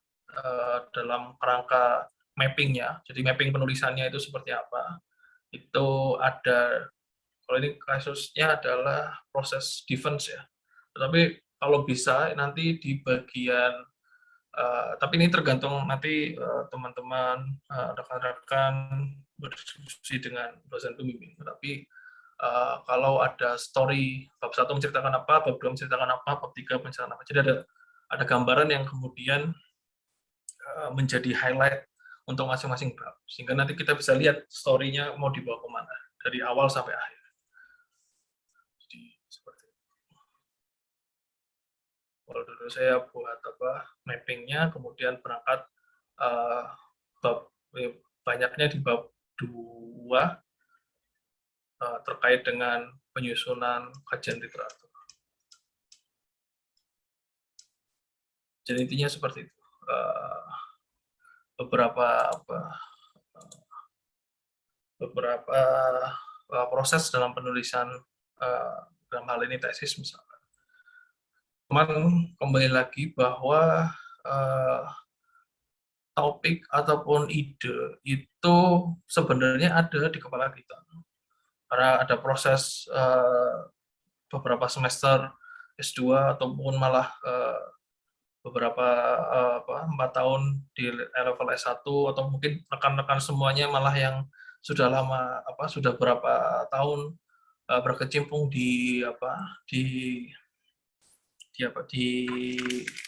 dalam kerangka mappingnya, jadi mapping penulisannya itu seperti apa. Itu ada, kalau ini kasusnya adalah proses defense ya. Tetapi kalau bisa nanti di bagian tapi ini tergantung nanti teman-teman, rekan-rekan berdiskusi dengan dosen pembimbing. Tapi kalau ada story, bab 1 menceritakan apa, bab 2 menceritakan apa, bab 3 menceritakan apa. Jadi ada gambaran yang kemudian menjadi highlight untuk masing-masing bab. Sehingga nanti kita bisa lihat story-nya mau dibawa kemana, dari awal sampai akhir. Jadi seperti itu. Kalau dulu saya buat mappingnya, kemudian berangkat banyaknya di bab 2 terkait dengan penyusunan kajian literatur. Jadi intinya seperti itu. Beberapa proses dalam penulisan dalam hal ini tesis misalnya. Cuman kembali lagi bahwa topik ataupun ide itu sebenarnya ada di kepala kita. Karena ada proses beberapa semester S2 ataupun malah beberapa 4 tahun di level S1 atau mungkin rekan-rekan semuanya malah yang sudah lama sudah berapa tahun berkecimpung di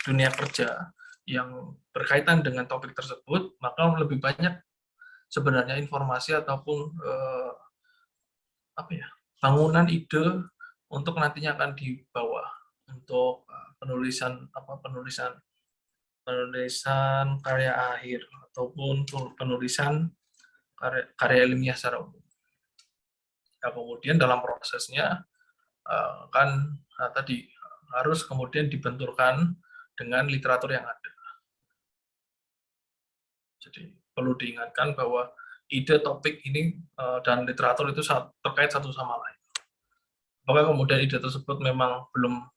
dunia kerja yang berkaitan dengan topik tersebut, maka lebih banyak sebenarnya informasi ataupun bangunan ide untuk nantinya akan dibawa untuk penulisan karya akhir ataupun penulisan karya ilmiah secara umum. Nah, kemudian dalam prosesnya tadi harus kemudian dibenturkan dengan literatur yang ada. Jadi perlu diingatkan bahwa ide topik ini dan literatur itu terkait satu sama lain. Apakah kemudian ide tersebut memang belum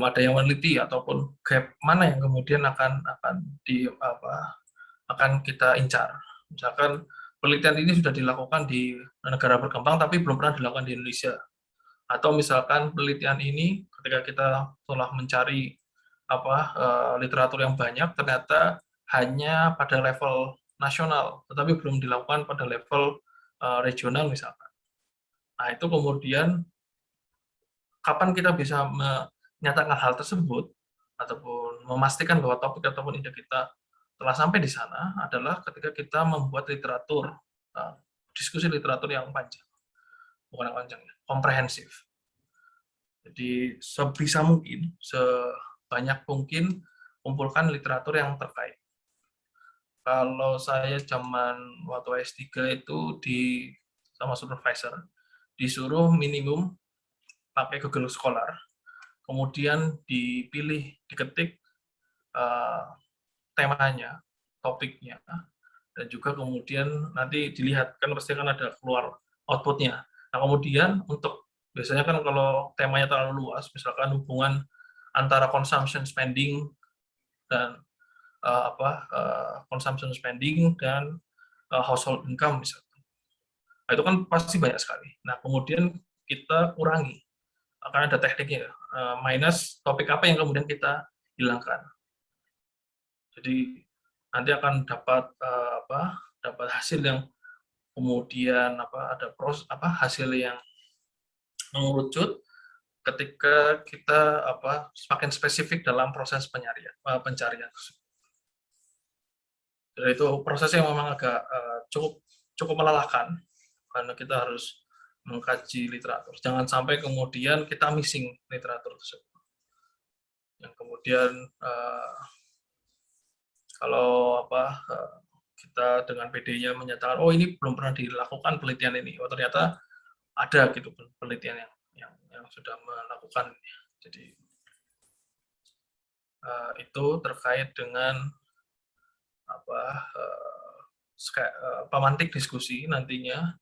ada yang meneliti ataupun gap mana yang kemudian akan kita incar. Misalkan penelitian ini sudah dilakukan di negara berkembang tapi belum pernah dilakukan di Indonesia. Atau misalkan penelitian ini ketika kita telah mencari literatur yang banyak ternyata hanya pada level nasional tetapi belum dilakukan pada level regional misalkan. Nah, itu kemudian kapan kita bisa menyatakan hal tersebut ataupun memastikan bahwa topik ataupun ide kita telah sampai di sana adalah ketika kita membuat literatur, diskusi literatur yang panjang. Bukan yang panjang, komprehensif. Jadi sebisa mungkin, sebanyak mungkin kumpulkan literatur yang terkait. Kalau saya zaman waktu S3 itu sama supervisor, disuruh minimum pakai Google Scholar, kemudian diketik temanya, topiknya, dan juga kemudian nanti dilihat, kan pasti kan ada keluar outputnya. Nah, kemudian biasanya kan kalau temanya terlalu luas, misalkan hubungan antara consumption spending dan consumption spending dan household income misalkan. Nah, itu kan pasti banyak sekali. Nah, kemudian kita kurangi, akan ada tekniknya, minus topik apa yang kemudian kita hilangkan. Jadi nanti akan dapat hasil yang kemudian ada hasil yang mengerucut ketika kita semakin spesifik dalam proses pencarian. Jadi itu proses yang memang agak cukup melelahkan karena kita harus mengkaji literatur. Jangan sampai kemudian kita missing literatur tersebut. Yang kemudian kalau kita dengan PD-nya menyatakan, oh ini belum pernah dilakukan penelitian ini, oh ternyata ada gitu penelitian yang sudah melakukan. Jadi itu terkait dengan pemantik diskusi nantinya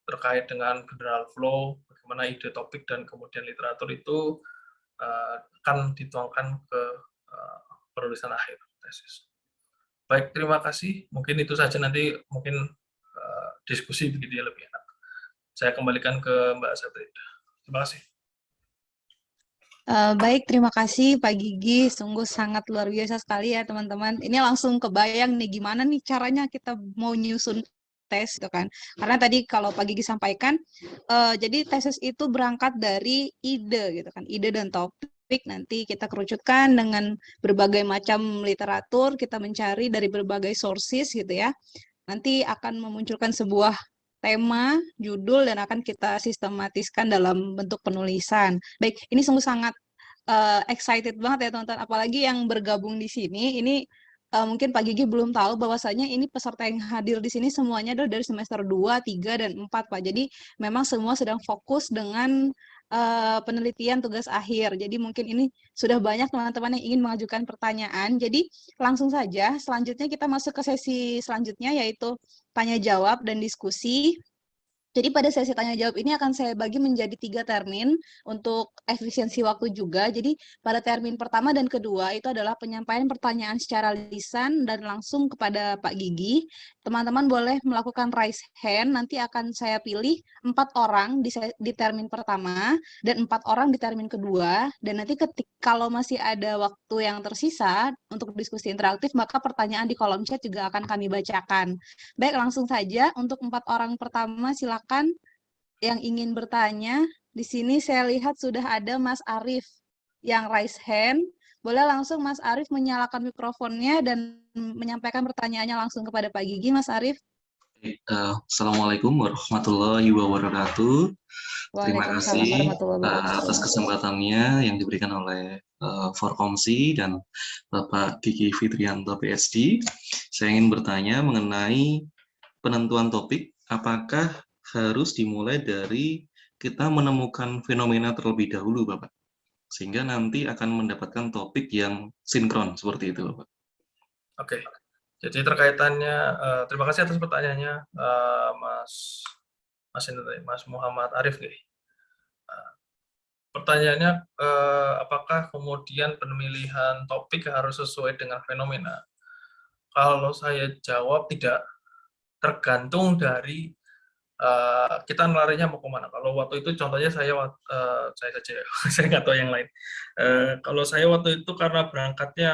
terkait dengan general flow, bagaimana ide topik dan kemudian literatur itu akan dituangkan ke penulisan akhir tesis. Baik, terima kasih. Mungkin itu saja, nanti mungkin diskusi begitu ya lebih enak. Saya kembalikan ke Mbak Sabrina. Terima kasih. Baik, terima kasih Pak Gigi. Sungguh sangat luar biasa sekali ya teman-teman. Ini langsung kebayang nih gimana nih caranya kita mau nyusun tes gitu kan. Karena tadi kalau Pak Gigi sampaikan, jadi tesis itu berangkat dari ide gitu kan, ide dan topik. Nanti kita kerucutkan dengan berbagai macam literatur, kita mencari dari berbagai sources gitu ya. Nanti akan memunculkan sebuah tema, judul, dan akan kita sistematiskan dalam bentuk penulisan. Baik, ini sungguh sangat excited banget ya teman-teman. Apalagi yang bergabung di sini, ini mungkin Pak Gigi belum tahu bahwasanya ini peserta yang hadir di sini semuanya adalah dari semester 2, 3, dan 4, Pak. Jadi memang semua sedang fokus dengan penelitian tugas akhir. Jadi mungkin ini sudah banyak teman-teman yang ingin mengajukan pertanyaan. Jadi langsung saja, selanjutnya kita masuk ke sesi selanjutnya, yaitu tanya jawab dan diskusi. Jadi pada sesi tanya jawab ini akan saya bagi menjadi 3 termin untuk efisiensi waktu juga. Jadi pada termin pertama dan kedua itu adalah penyampaian pertanyaan secara lisan dan langsung kepada Pak Gigi. Teman-teman boleh melakukan raise hand, nanti akan saya pilih 4 orang di termin pertama dan 4 orang di termin kedua. Dan nanti kalau masih ada waktu yang tersisa untuk diskusi interaktif, maka pertanyaan di kolom chat juga akan kami bacakan. Baik, langsung saja untuk 4 orang pertama, silakan yang ingin bertanya. Di sini saya lihat sudah ada Mas Arief yang raise hand. Boleh langsung Mas Arief menyalakan mikrofonnya dan menyampaikan pertanyaannya langsung kepada Pak Gigi, Mas Arief. Assalamualaikum warahmatullahi wabarakatuh. Terima kasih atas kesempatannya yang diberikan oleh Forkomsi dan Bapak Gigi Fitrianto PSD. Saya ingin bertanya mengenai penentuan topik. Apakah harus dimulai dari kita menemukan fenomena terlebih dahulu, Bapak? Sehingga nanti akan mendapatkan topik yang sinkron seperti itu, Bapak. Oke. Jadi terkaitannya, terima kasih atas pertanyaannya, Mas Muhammad Arief. Pertanyaannya, apakah kemudian pemilihan topik harus sesuai dengan fenomena? Kalau saya jawab tidak, tergantung dari kita larinya mau kemana. Kalau waktu itu contohnya saya saja, saya nggak tahu yang lain. Kalau saya waktu itu karena berangkatnya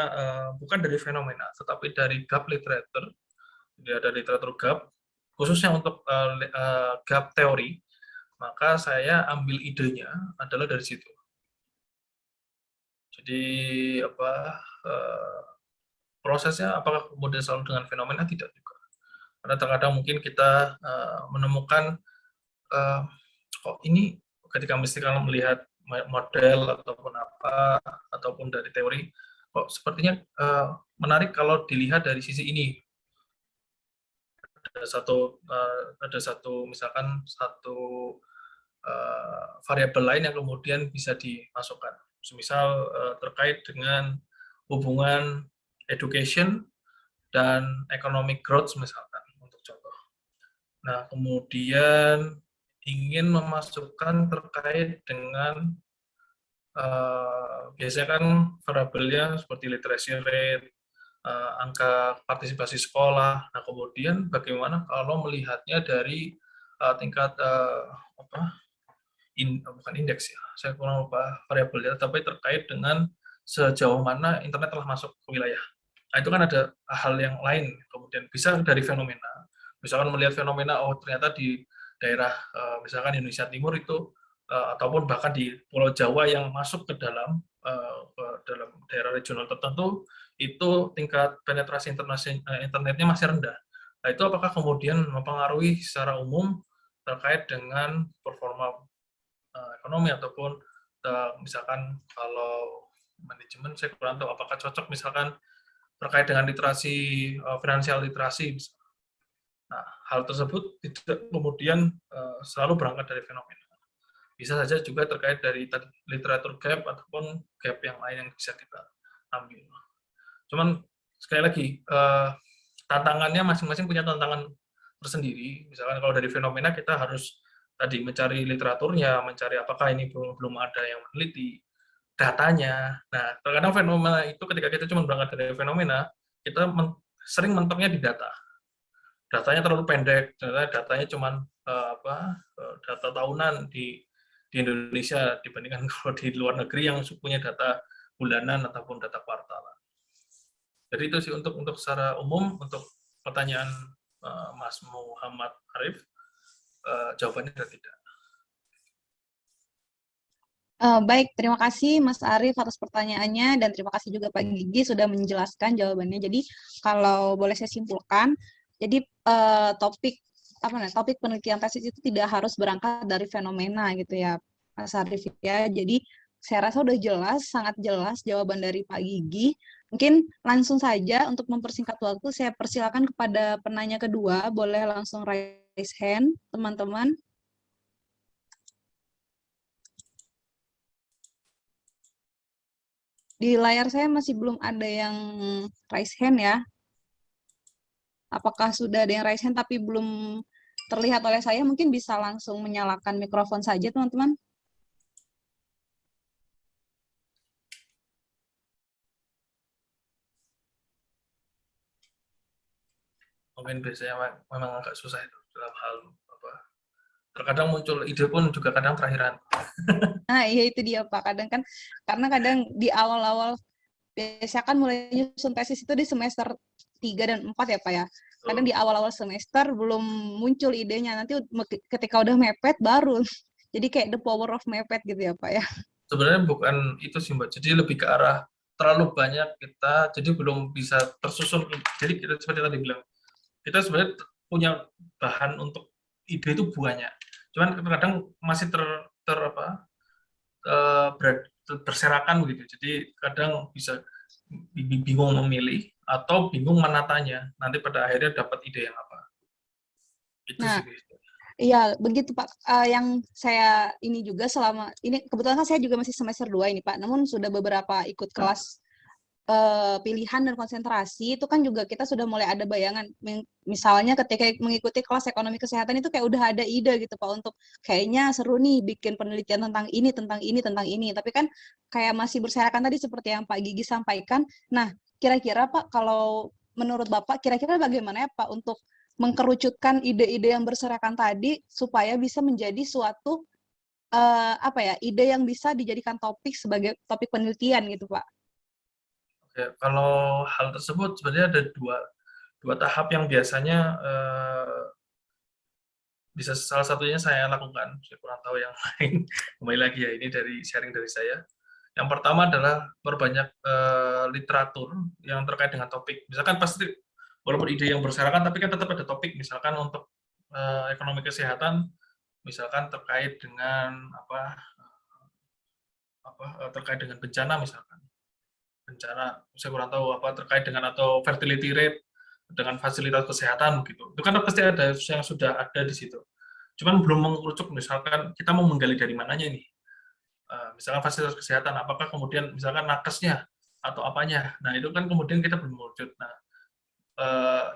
bukan dari fenomena, tetapi dari gap literatur, jadi ada literatur gap, khususnya untuk gap teori, maka saya ambil idenya adalah dari situ. Jadi prosesnya apakah kemudian selalu dengan fenomena? Tidak juga. Karena terkadang mungkin kita menemukan kok ini ketika kalau melihat model ataupun apa ataupun dari teori, kok sepertinya menarik kalau dilihat dari sisi ini. Ada satu misalkan satu variabel lain yang kemudian bisa dimasukkan. Semisal terkait dengan hubungan education dan economic growth misalkan, untuk contoh. Nah, kemudian ingin memasukkan terkait dengan biasanya kan variabelnya seperti literacy rate, angka partisipasi sekolah. Nah, kemudian bagaimana kalau melihatnya dari tingkat bukan indeks ya, saya kurang lupa variabelnya, tapi terkait dengan sejauh mana internet telah masuk ke wilayah. Nah, itu kan ada hal yang lain, kemudian bisa dari fenomena. Misalkan melihat fenomena, oh ternyata di daerah misalkan Indonesia Timur itu ataupun bahkan di Pulau Jawa yang masuk ke dalam daerah regional tertentu itu tingkat penetrasi internetnya masih rendah. Nah, itu apakah kemudian mempengaruhi secara umum terkait dengan performa ekonomi ataupun misalkan kalau manajemen saya kurang tahu apakah cocok misalkan terkait dengan literasi finansial literasi. Nah, hal tersebut tidak kemudian selalu berangkat dari fenomena. Bisa saja juga terkait dari literatur gap ataupun gap yang lain yang bisa kita ambil. Cuman sekali lagi tantangannya masing-masing punya tantangan tersendiri. Misalkan kalau dari fenomena kita harus tadi mencari literaturnya, mencari apakah ini belum ada yang meneliti datanya. Nah, terkadang fenomena itu ketika kita cuma berangkat dari fenomena, kita sering mentoknya di data. Datanya terlalu pendek, datanya cuma data tahunan di Indonesia dibandingkan kalau di luar negeri yang punya data bulanan ataupun data kuartalan. Jadi itu sih untuk secara umum untuk pertanyaan Mas Muhammad Arif, jawabannya adalah tidak. Baik, terima kasih Mas Arif atas pertanyaannya dan terima kasih juga Pak Gigi sudah menjelaskan jawabannya. Jadi kalau boleh saya simpulkan, jadi topik penelitian tesis itu tidak harus berangkat dari fenomena gitu ya Mas Arif ya. Jadi saya rasa udah jelas, sangat jelas jawaban dari Pak Gigi. Mungkin langsung saja untuk mempersingkat waktu, saya persilakan kepada penanya kedua, boleh langsung raise hand teman-teman. Di layar saya masih belum ada yang raise hand ya. Apakah sudah ada yang raise hand tapi belum terlihat oleh saya? Mungkin bisa langsung menyalakan mikrofon saja, teman-teman. Mungkin biasanya memang agak susah itu dalam hal apa. Terkadang muncul ide pun juga kadang terakhiran. Nah, iya itu dia Pak. Karena kadang di awal-awal biasanya kan mulai nyusun tesis itu di semester 3 dan 4 ya Pak ya. Kadang di awal-awal semester belum muncul idenya, nanti ketika udah mepet baru. Jadi kayak the power of mepet gitu ya Pak ya. Sebenarnya bukan itu sih Mbak, jadi lebih ke arah terlalu banyak kita, jadi belum bisa tersusun. Jadi kita seperti tadi bilang, kita sebenarnya punya bahan untuk ide itu banyak. Cuman kadang masih berserakan begitu. Jadi kadang bisa bingung memilih atau bingung menatanya. Nanti pada akhirnya dapat ide yang apa. Itu Nah, sih. iya, begitu Pak. Yang saya ini juga selama ini kebetulan kan saya juga masih semester 2 ini Pak. Namun sudah beberapa ikut kelas pilihan dan konsentrasi itu kan juga kita sudah mulai ada bayangan. Misalnya ketika mengikuti kelas ekonomi kesehatan itu kayak udah ada ide gitu Pak untuk kayaknya seru nih bikin penelitian tentang ini, tentang ini, tentang ini. Tapi kan kayak masih berserakan tadi seperti yang Pak Gigi sampaikan. Nah, kira-kira Pak kalau menurut Bapak kira-kira bagaimana ya Pak untuk mengkerucutkan ide-ide yang berserakan tadi supaya bisa menjadi suatu ide yang bisa dijadikan topik sebagai topik penelitian gitu Pak. Oke, kalau hal tersebut sebenarnya ada dua tahap yang biasanya bisa salah satunya saya lakukan. Saya kurang tahu yang lain. Kembali lagi ya, ini dari sharing dari saya. Yang pertama adalah perbanyak literatur yang terkait dengan topik. Misalkan pasti walaupun ide yang berserakan, tapi kan tetap ada topik. Misalkan untuk ekonomi kesehatan, misalkan terkait dengan terkait dengan bencana misalkan. Bencana, saya kurang tahu terkait dengan atau fertility rate dengan fasilitas kesehatan gitu. Itu kan pasti ada yang sudah ada di situ. Cuman belum mengerucut misalkan kita mau menggali dari mananya ini. Misalkan fasilitas kesehatan, apakah kemudian misalkan nakesnya atau apanya. Nah, itu kan kemudian kita belum mengerucut. Nah,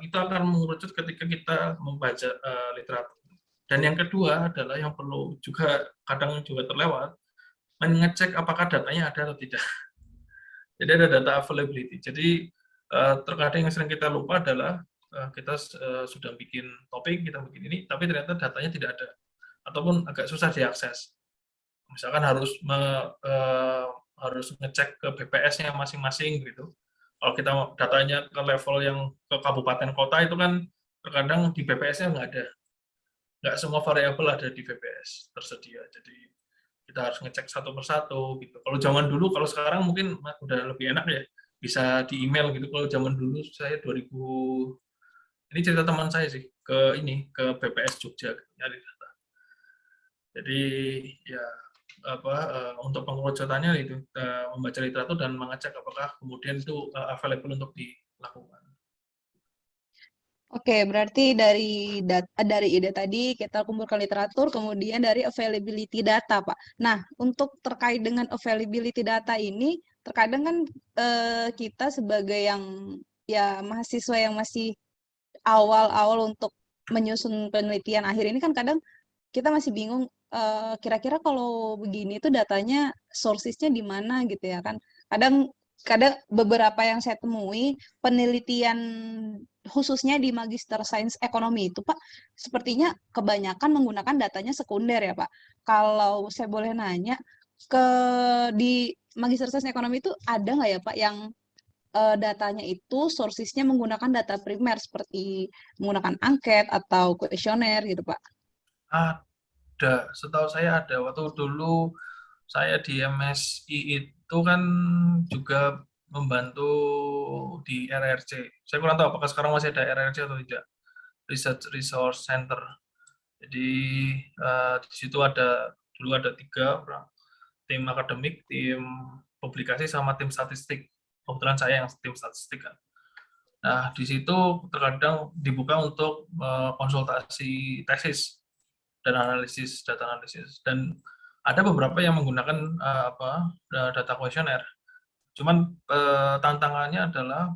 itu akan mengerucut ketika kita membaca literatur. Dan yang kedua adalah yang perlu juga kadang juga terlewat, mengecek apakah datanya ada atau tidak. Jadi ada data availability. Jadi terkadang yang sering kita lupa adalah kita sudah bikin topik, kita bikin ini, tapi ternyata datanya tidak ada, ataupun agak susah diakses. Misalkan harus ngecek ke BPS-nya masing-masing gitu. Kalau kita datanya ke level yang ke kabupaten kota itu kan terkadang di BPS-nya nggak semua variabel ada di BPS tersedia. Jadi kita harus ngecek satu persatu gitu. Kalau zaman dulu, kalau sekarang mungkin udah lebih enak ya, bisa di email gitu. Kalau zaman dulu saya 2000, ini cerita teman saya sih, ke BPS Jogja nyari data. Jadi ya untuk pengerucutannya itu membaca literatur dan mengecek apakah kemudian itu available untuk dilakukan. Oke, berarti dari ide tadi kita kumpulkan literatur, kemudian dari availability data, Pak. Nah, untuk terkait dengan availability data ini, terkadang kan kita sebagai yang ya mahasiswa yang masih awal-awal untuk menyusun penelitian akhir ini kan kadang kita masih bingung kira-kira kalau begini tuh datanya sources-nya di mana gitu ya kan. Kadang beberapa yang saya temui penelitian khususnya di Magister Sains Ekonomi itu Pak, sepertinya kebanyakan menggunakan datanya sekunder ya Pak. Kalau saya boleh nanya di Magister Sains Ekonomi itu ada nggak ya Pak yang datanya itu sources-nya menggunakan data primer seperti menggunakan angket atau kuesioner gitu Pak? Ada, setahu saya ada. Waktu dulu saya di MSI itu kan juga membantu di RRC. Saya kurang tahu apakah sekarang masih ada RRC atau tidak, Research Resource Center. Jadi di situ dulu ada 3 orang, tim akademik, tim publikasi, sama tim statistik. Kebetulan saya yang tim statistik kan. Nah, di situ terkadang dibuka untuk konsultasi tesis dan data analisis. Dan ada beberapa yang menggunakan data kuesioner. Cuman tantangannya adalah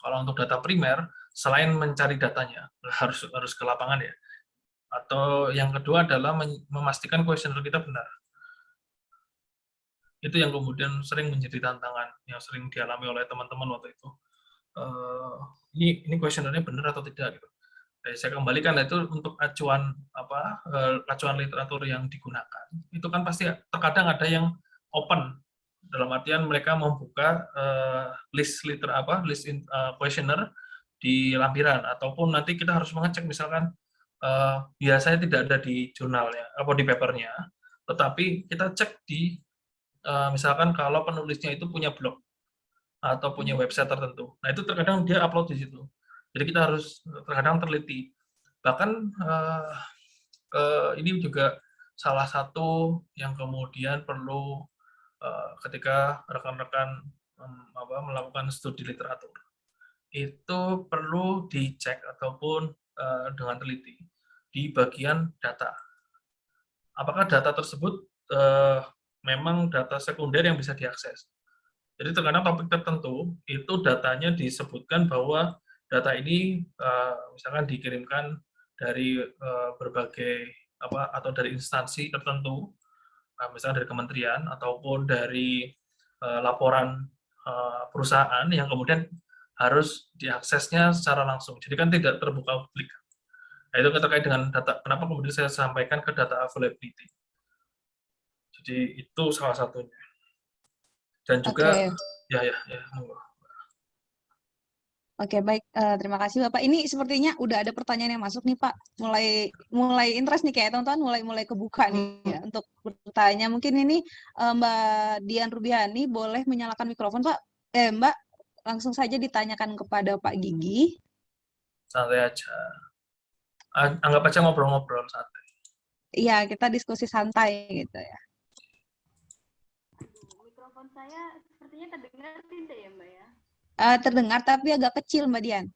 kalau untuk data primer, selain mencari datanya, harus ke lapangan ya. Atau yang kedua adalah memastikan kuesioner kita benar. Itu yang kemudian sering menjadi tantangan yang sering dialami oleh teman-teman waktu itu. Ini kuesionernya benar atau tidak gitu. Saya kembalikan itu untuk acuan acuan literatur yang digunakan. Itu kan pasti terkadang ada yang open, dalam artian mereka membuka list questionnaire di lampiran, ataupun nanti kita harus mengecek misalkan biasanya tidak ada di jurnalnya atau di papernya, tetapi kita cek di misalkan kalau penulisnya itu punya blog atau punya website tertentu. Nah, itu terkadang dia upload di situ. Jadi kita harus terkadang teliti. Bahkan ini juga salah satu yang kemudian perlu ketika rekan-rekan melakukan studi literatur. Itu perlu dicek ataupun dengan teliti di bagian data. Apakah data tersebut memang data sekunder yang bisa diakses? Jadi terkadang topik tertentu itu datanya disebutkan bahwa data ini misalkan dikirimkan dari berbagai atau dari instansi tertentu, misalkan dari kementerian ataupun dari laporan perusahaan yang kemudian harus diaksesnya secara langsung. Jadi kan tidak terbuka publik. Nah, itu terkait dengan data. Kenapa kemudian saya sampaikan ke data availability? Jadi itu salah satunya. Dan juga ya. Oke, baik. Terima kasih Bapak. Ini sepertinya udah ada pertanyaan yang masuk nih Pak. Mulai interest nih kayak teman-teman mulai kebuka nih ya untuk bertanya. Mungkin ini Mbak Dian Rubiani boleh menyalakan mikrofon Pak. Mbak, langsung saja ditanyakan kepada Pak Gigi. Santai aja. Anggap aja ngobrol-ngobrol santai. Iya, kita diskusi santai gitu ya. Mikrofon saya sepertinya terdengar tidak ya Mbak ya? Terdengar tapi agak kecil Mbak Dian.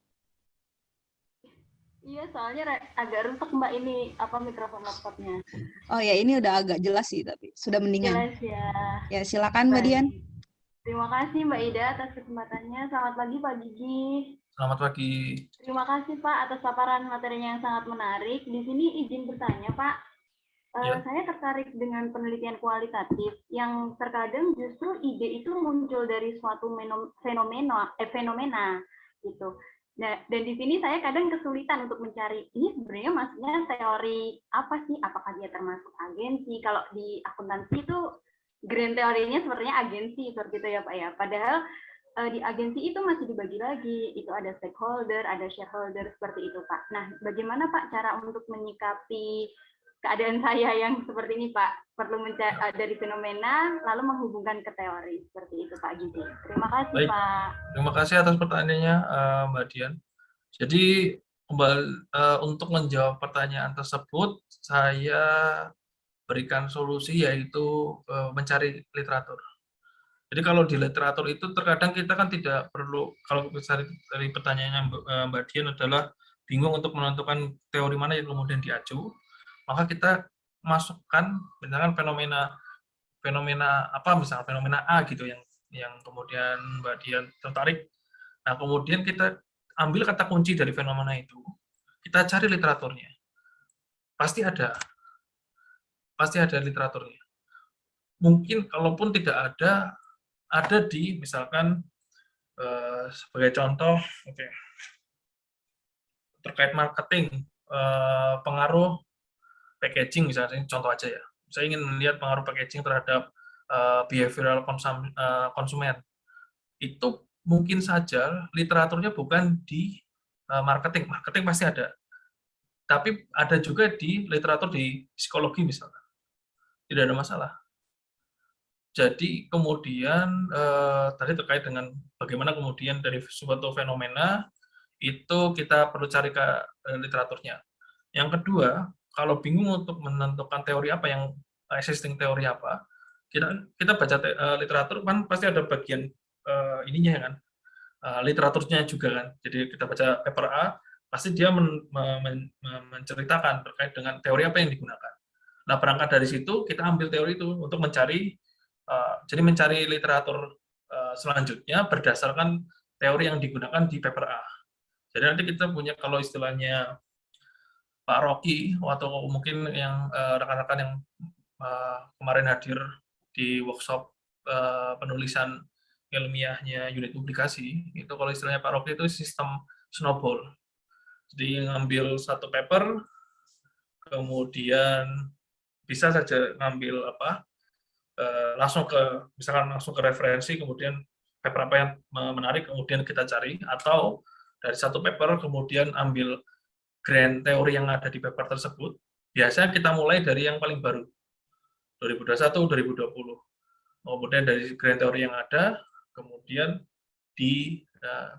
Iya, soalnya agak rusak Mbak ini mikrofon laptopnya. Oh ya, ini udah agak jelas sih tapi sudah mendingan. Jelas ya. Ya, silakan Mbak Dian. Terima kasih Mbak Ida atas kesempatannya. Selamat pagi Pak Gigi. Selamat pagi. Terima kasih Pak atas paparan materinya yang sangat menarik. Di sini izin bertanya Pak. Saya tertarik dengan penelitian kualitatif yang terkadang justru ide itu muncul dari suatu fenomena gitu. Nah, dan di sini saya kadang kesulitan untuk mencari ini sebenarnya maksudnya teori apa sih? Apakah dia termasuk agensi? Kalau di akuntansi itu grand teorinya sepertinya agensi seperti itu ya Pak ya. Padahal di agensi itu masih dibagi lagi, itu ada stakeholder, ada shareholder seperti itu Pak. Nah, bagaimana Pak cara untuk menyikapi keadaan saya yang seperti ini Pak, perlu mencari dari fenomena lalu menghubungkan ke teori seperti itu Pak Gigi. Terima kasih. Baik, Pak. Terima kasih atas pertanyaannya Mbak Dian. Jadi untuk menjawab pertanyaan tersebut, saya berikan solusi yaitu mencari literatur. Jadi kalau di literatur itu terkadang kita kan tidak perlu, kalau dari pertanyaannya Mbak Dian adalah bingung untuk menentukan teori mana yang kemudian diacu, maka kita masukkan misalkan fenomena apa, misalnya fenomena A gitu yang kemudian Mbak Dian tertarik. Nah, kemudian kita ambil kata kunci dari fenomena itu, kita cari literaturnya. Pasti ada literaturnya. Mungkin kalaupun tidak ada di misalkan sebagai contoh, terkait marketing, pengaruh packaging misalnya, contoh aja ya. Saya ingin melihat pengaruh packaging terhadap behavioral konsumen. Itu mungkin saja literaturnya bukan di marketing pasti ada. Tapi ada juga di literatur di psikologi misalnya. Tidak ada masalah. Jadi kemudian tadi terkait dengan bagaimana kemudian dari suatu fenomena itu kita perlu cari ke literaturnya. Yang kedua, kalau bingung untuk menentukan teori apa yang existing teori apa, kita baca literatur kan pasti ada bagian ininya kan, literaturnya juga kan. Jadi kita baca paper A, pasti dia menceritakan terkait dengan teori apa yang digunakan. Nah, berangkat dari situ kita ambil teori itu untuk mencari literatur selanjutnya berdasarkan teori yang digunakan di paper A. Jadi nanti kita punya, kalau istilahnya Pak Rocky atau mungkin yang rekan-rekan yang kemarin hadir di workshop penulisan ilmiahnya unit publikasi, itu kalau istilahnya Pak Rocky itu sistem snowball. Jadi ngambil satu paper, kemudian bisa saja ngambil langsung ke referensi, kemudian paper apa yang menarik kemudian kita cari, atau dari satu paper kemudian ambil grand teori yang ada di paper tersebut. Biasanya kita mulai dari yang paling baru, 2021, 2020. Kemudian dari grand teori yang ada, kemudian di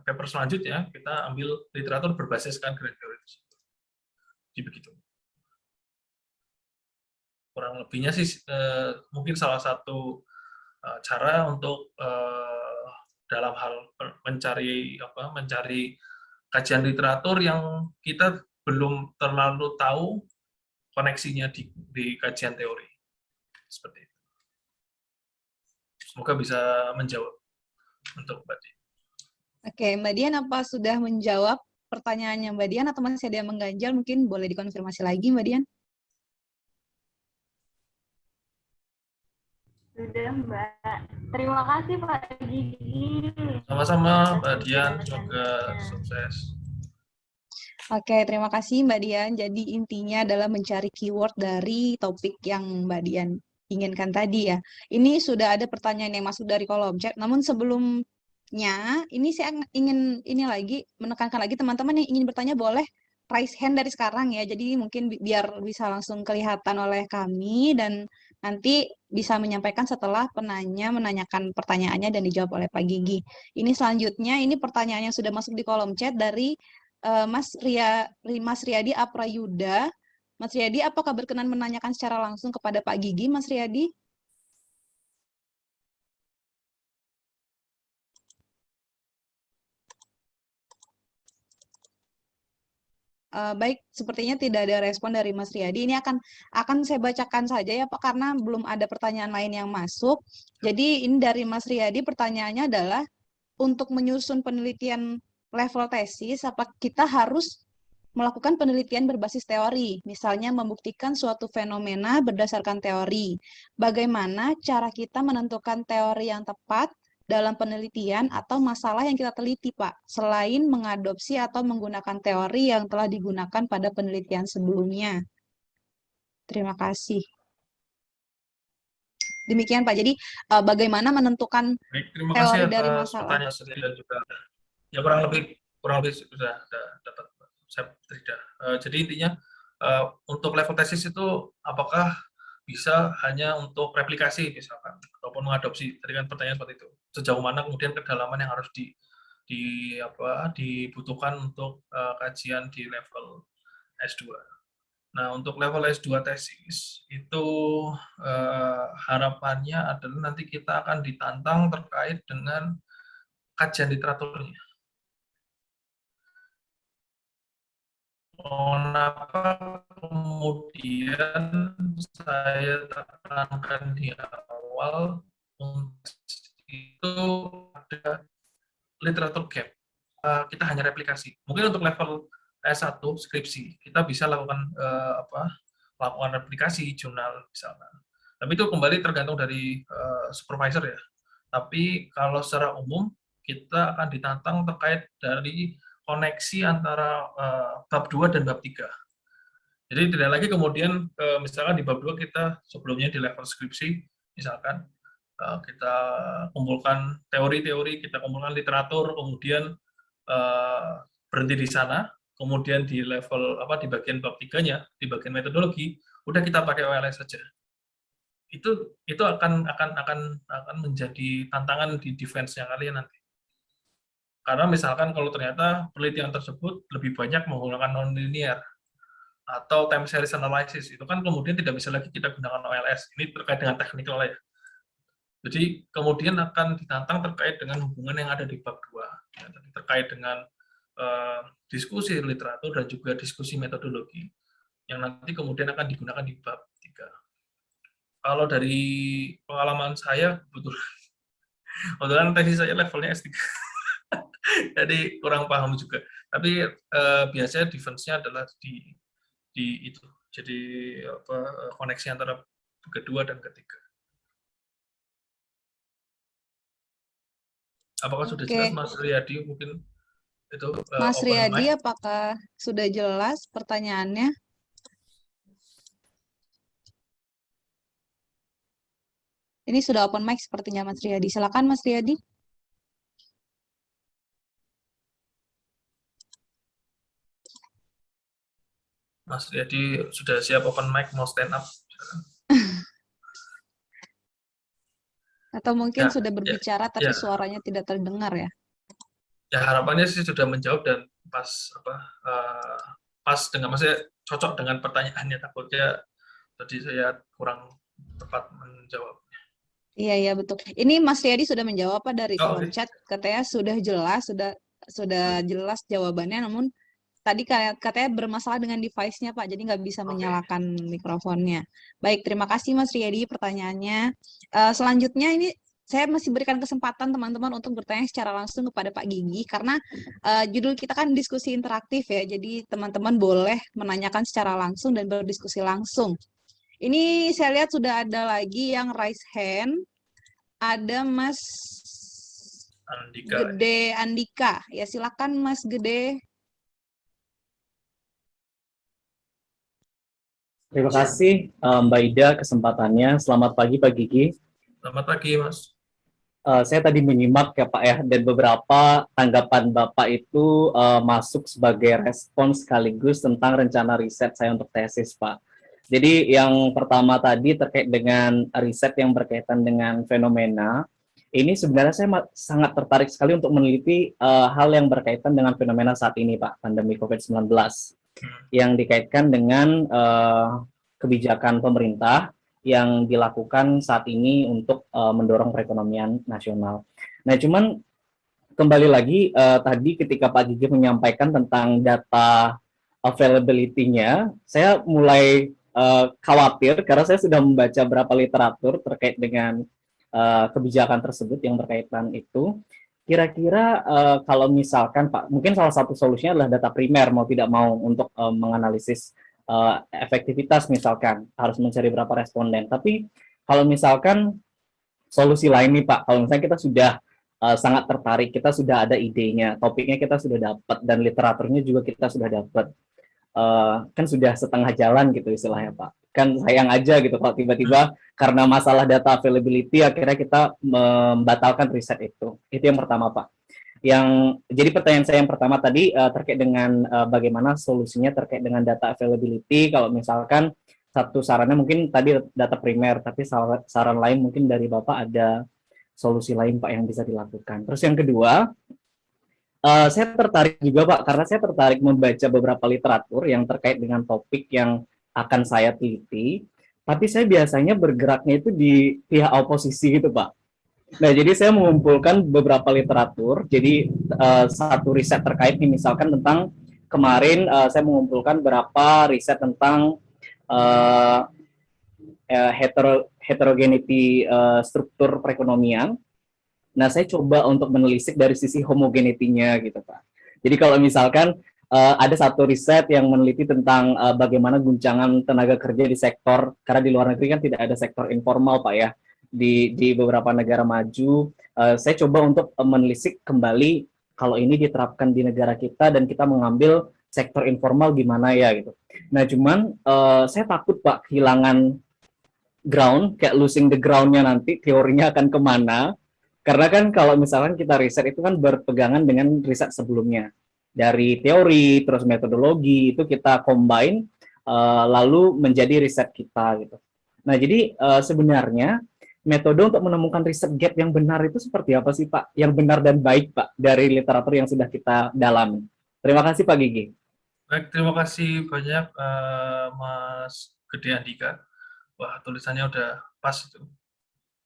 paper selanjutnya kita ambil literatur berbasiskan grand teori tersebut. Jadi begitu. Kurang lebihnya sih mungkin salah satu cara untuk dalam hal mencari kajian literatur yang kita belum terlalu tahu koneksinya di kajian teori. Seperti itu. Semoga bisa menjawab untuk Mbak Dian. Oke, Mbak Dian, apa sudah menjawab pertanyaannya Mbak Dian atau masih ada yang mengganjal? Mungkin boleh dikonfirmasi lagi, Mbak Dian. Sudah, Mbak. Terima kasih, Pak Gigi. Sama-sama, Mbak Dian. Semoga sukses. Oke, terima kasih Mbak Dian. Jadi intinya adalah mencari keyword dari topik yang Mbak Dian inginkan tadi ya. Ini sudah ada pertanyaan yang masuk dari kolom chat. Namun sebelumnya, ini saya ingin menekankan lagi teman-teman yang ingin bertanya boleh raise hand dari sekarang ya. Jadi mungkin biar bisa langsung kelihatan oleh kami dan nanti bisa menyampaikan setelah penanya menanyakan pertanyaannya dan dijawab oleh Pak Gigi. Ini selanjutnya, ini pertanyaan yang sudah masuk di kolom chat dari Mas Riyadi Aprayuda. Mas Riyadi, apakah berkenan menanyakan secara langsung kepada Pak Gigi, Mas Riyadi? Baik, sepertinya tidak ada respon dari Mas Riyadi. Ini akan saya bacakan saja ya Pak, karena belum ada pertanyaan lain yang masuk. Jadi ini dari Mas Riyadi, pertanyaannya adalah, untuk menyusun penelitian level tesis, apa kita harus melakukan penelitian berbasis teori, misalnya membuktikan suatu fenomena berdasarkan teori. Bagaimana cara kita menentukan teori yang tepat dalam penelitian atau masalah yang kita teliti, Pak, selain mengadopsi atau menggunakan teori yang telah digunakan pada penelitian sebelumnya? Terima kasih. Demikian, Pak. Jadi, bagaimana menentukan terima teori kasih dari atas masalah? pertanyaan dan juga ya kurang lebih sudah dapat saya tidak. Jadi intinya untuk level tesis itu apakah bisa hanya untuk replikasi misalkan ataupun mengadopsi, tadi kan pertanyaan seperti itu, sejauh mana kemudian kedalaman yang harus dibutuhkan untuk kajian di level S2. Nah, untuk level S2 tesis itu harapannya adalah nanti kita akan ditantang terkait dengan kajian literaturnya. Kenapa kemudian saya tekankan di awal itu ada literatur gap. Kita hanya replikasi. Mungkin untuk level S1 skripsi kita bisa lakukan lakukan replikasi jurnal misalkan. Tapi itu kembali tergantung dari supervisor ya. Tapi kalau secara umum kita akan ditantang terkait dari koneksi antara bab 2 dan bab 3. Jadi tidak lagi kemudian misalkan di bab 2 kita sebelumnya di level skripsi misalkan kita kumpulkan teori-teori, kita kumpulkan literatur, kemudian berhenti di sana, kemudian di level di bagian bab 3-nya, di bagian metodologi, udah kita pakai OLS saja. Itu akan menjadi tantangan di defense-nya kalian nanti. Karena misalkan kalau ternyata penelitian tersebut lebih banyak menggunakan non-linear atau time series analysis, itu kan kemudian tidak bisa lagi kita gunakan OLS. Ini terkait dengan technical ya. Jadi kemudian akan ditantang terkait dengan hubungan yang ada di bab 2, ya, terkait dengan diskusi literatur dan juga diskusi metodologi yang nanti kemudian akan digunakan di bab 3. Kalau dari pengalaman saya, kebetulan tesis saya levelnya S3. Jadi kurang paham juga. Tapi biasanya defense-nya adalah di itu. Jadi koneksi antara kedua dan ketiga. Apakah sudah jelas, Mas Riyadi? Mungkin itu. Mas Riyadi, apakah sudah jelas pertanyaannya? Ini sudah open mic sepertinya, Mas Riyadi. Silakan, Mas Riyadi. Mas Riyadi sudah siap open mic, mau stand up? Atau mungkin sudah berbicara tapi suaranya tidak terdengar ya? Ya harapannya sih sudah menjawab dan pas dengan, maksudnya cocok dengan pertanyaannya, takutnya tadi saya kurang tepat menjawabnya. Iya betul. Ini Mas Riyadi sudah menjawab dari kolom chat, katanya sudah jelas, sudah jelas jawabannya, namun tadi katanya bermasalah dengan device-nya Pak, jadi nggak bisa menyalakan mikrofonnya. Baik, terima kasih Mas Riyadi pertanyaannya. Selanjutnya ini saya masih berikan kesempatan teman-teman untuk bertanya secara langsung kepada Pak Gigi, karena judul kita kan diskusi interaktif ya, jadi teman-teman boleh menanyakan secara langsung dan berdiskusi langsung. Ini saya lihat sudah ada lagi yang raise hand, ada Mas Gede Andika. Ya silakan Mas Gede. Terima kasih Mbak Ida kesempatannya. Selamat pagi Pak Gigi. Selamat pagi Mas. Saya tadi menyimak ya Pak ya, dan beberapa tanggapan Bapak itu masuk sebagai respons sekaligus tentang rencana riset saya untuk tesis Pak. Jadi yang pertama tadi terkait dengan riset yang berkaitan dengan fenomena, ini sebenarnya saya sangat tertarik sekali untuk meneliti hal yang berkaitan dengan fenomena saat ini Pak, pandemi COVID-19. Yang dikaitkan dengan kebijakan pemerintah yang dilakukan saat ini untuk mendorong perekonomian nasional. Nah, cuman kembali lagi tadi ketika Pak Gigi menyampaikan tentang data availability-nya, saya mulai khawatir karena saya sudah membaca beberapa literatur terkait dengan kebijakan tersebut yang berkaitan itu. Kira-kira kalau misalkan Pak, mungkin salah satu solusinya adalah data primer mau tidak mau untuk menganalisis efektivitas, misalkan harus mencari berapa responden. Tapi kalau misalkan solusi lain nih Pak, kalau misalnya kita sudah sangat tertarik, kita sudah ada idenya, topiknya kita sudah dapat, dan literaturnya juga kita sudah dapat, kan sudah setengah jalan gitu istilahnya Pak. Kan sayang aja gitu kalau tiba-tiba karena masalah data availability akhirnya kita membatalkan riset itu. Itu yang pertama Pak. Jadi pertanyaan saya yang pertama tadi terkait dengan bagaimana solusinya terkait dengan data availability. Kalau misalkan satu sarannya mungkin tadi data primer, tapi saran lain mungkin dari Bapak ada solusi lain Pak yang bisa dilakukan. Terus yang kedua, Saya tertarik juga Pak, karena saya tertarik membaca beberapa literatur yang terkait dengan topik yang akan saya teliti, tapi saya biasanya bergeraknya itu di pihak oposisi gitu Pak. Nah, jadi saya mengumpulkan beberapa literatur, jadi satu riset terkait nih, misalkan tentang kemarin saya mengumpulkan beberapa riset tentang uh, heterogeneity struktur perekonomian. Nah, saya coba untuk menelisik dari sisi homogenitinya gitu, Pak. Jadi kalau misalkan ada satu riset yang meneliti tentang bagaimana guncangan tenaga kerja di sektor, karena di luar negeri kan tidak ada sektor informal, Pak ya. Di beberapa negara maju, saya coba untuk menelisik kembali kalau ini diterapkan di negara kita dan kita mengambil sektor informal gimana ya gitu. Nah, cuman saya takut Pak kehilangan ground, kayak losing the ground-nya nanti, teorinya akan kemana. Karena kan kalau misalkan kita riset itu kan berpegangan dengan riset sebelumnya. Dari teori, terus metodologi, itu kita combine, lalu menjadi riset kita gitu. Nah, jadi sebenarnya metode untuk menemukan riset gap yang benar itu seperti apa sih Pak? Yang benar dan baik Pak, dari literatur yang sudah kita dalami. Terima kasih Pak Gigi. Baik, terima kasih banyak Mas Gede Andika. Wah, tulisannya udah pas itu.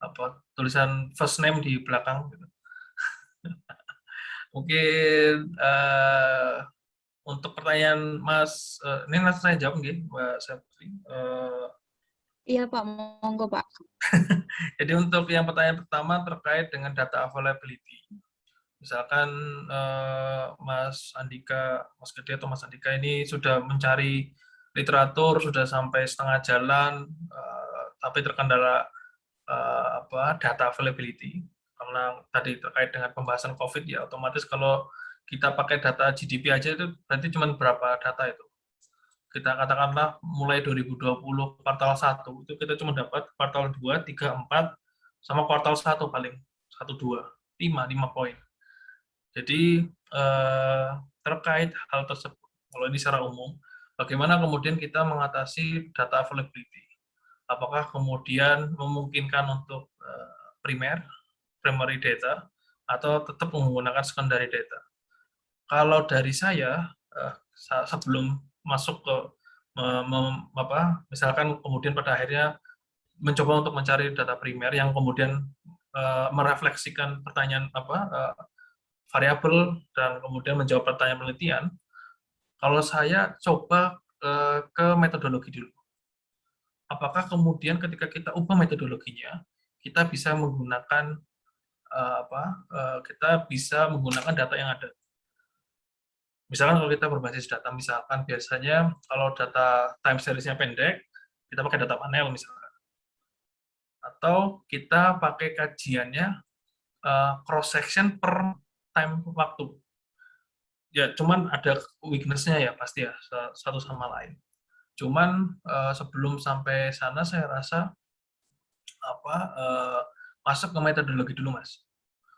Apa tulisan first name di belakang gitu. Mungkin untuk pertanyaan Mas ini langsung saya jawab nggih Mbak Septri. Iya Pak, monggo Pak. Jadi untuk yang pertanyaan pertama terkait dengan data availability. Misalkan Mas Andika, Mas Gede atau Mas Andika ini sudah mencari literatur, sudah sampai setengah jalan, tapi terkendala data availability, karena tadi terkait dengan pembahasan COVID ya, otomatis kalau kita pakai data GDP aja itu berarti cuma berapa data itu. Kita katakanlah mulai 2020 kuartal 1 itu kita cuma dapat kuartal 2, 3, 4 sama kuartal 1 paling 1, 2, 5 poin. Jadi terkait hal tersebut, kalau ini secara umum, bagaimana kemudian kita mengatasi data availability? Apakah kemudian memungkinkan untuk primary data atau tetap menggunakan secondary data? Kalau dari saya sebelum masuk ke misalkan kemudian pada akhirnya mencoba untuk mencari data primer yang kemudian merefleksikan pertanyaan variabel dan kemudian menjawab pertanyaan penelitian, kalau saya coba ke metodologi dulu. Apakah kemudian ketika kita ubah metodologinya, kita bisa menggunakan data yang ada. Misalkan kalau kita berbasis data, misalkan biasanya kalau data time series-nya pendek, kita pakai data panel misalkan. Atau kita pakai kajiannya cross section per time waktu. Ya, cuman ada weakness-nya ya pasti ya satu sama lain. Cuman sebelum sampai sana saya rasa masuk ke metodologi dulu Mas,